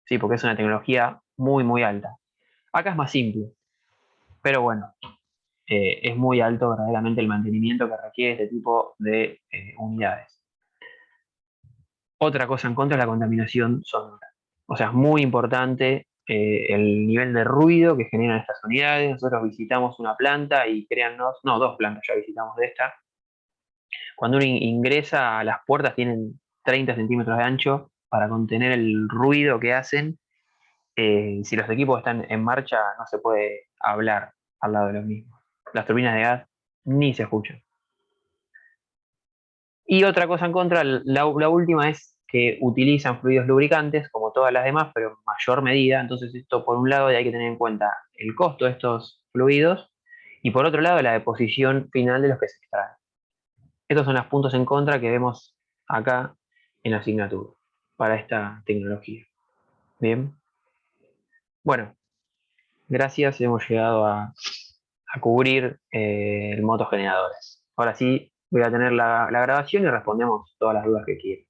¿sí? Porque es una tecnología muy, muy alta. Acá es más simple, pero bueno, es muy alto verdaderamente el mantenimiento que requiere este tipo de unidades. Otra cosa en contra es la contaminación sonora. O sea, es muy importante el nivel de ruido que generan estas unidades. Nosotros visitamos una planta y créannos, no, dos plantas ya visitamos de esta. Cuando uno ingresa, las puertas tienen 30 centímetros de ancho para contener el ruido que hacen. Si los equipos están en marcha, no se puede hablar al lado de los mismos. Las turbinas de gas ni se escuchan. Y otra cosa en contra, la última es que utilizan fluidos lubricantes, como todas las demás, pero en mayor medida. Entonces esto, por un lado, hay que tener en cuenta el costo de estos fluidos y por otro lado, la deposición final de los que se extraen. Estos son los puntos en contra que vemos acá en la asignatura para esta tecnología. Bien. Bueno, gracias. Hemos llegado a cubrir el motogeneradores. Ahora sí, voy a tener la grabación y respondemos todas las dudas que quieran.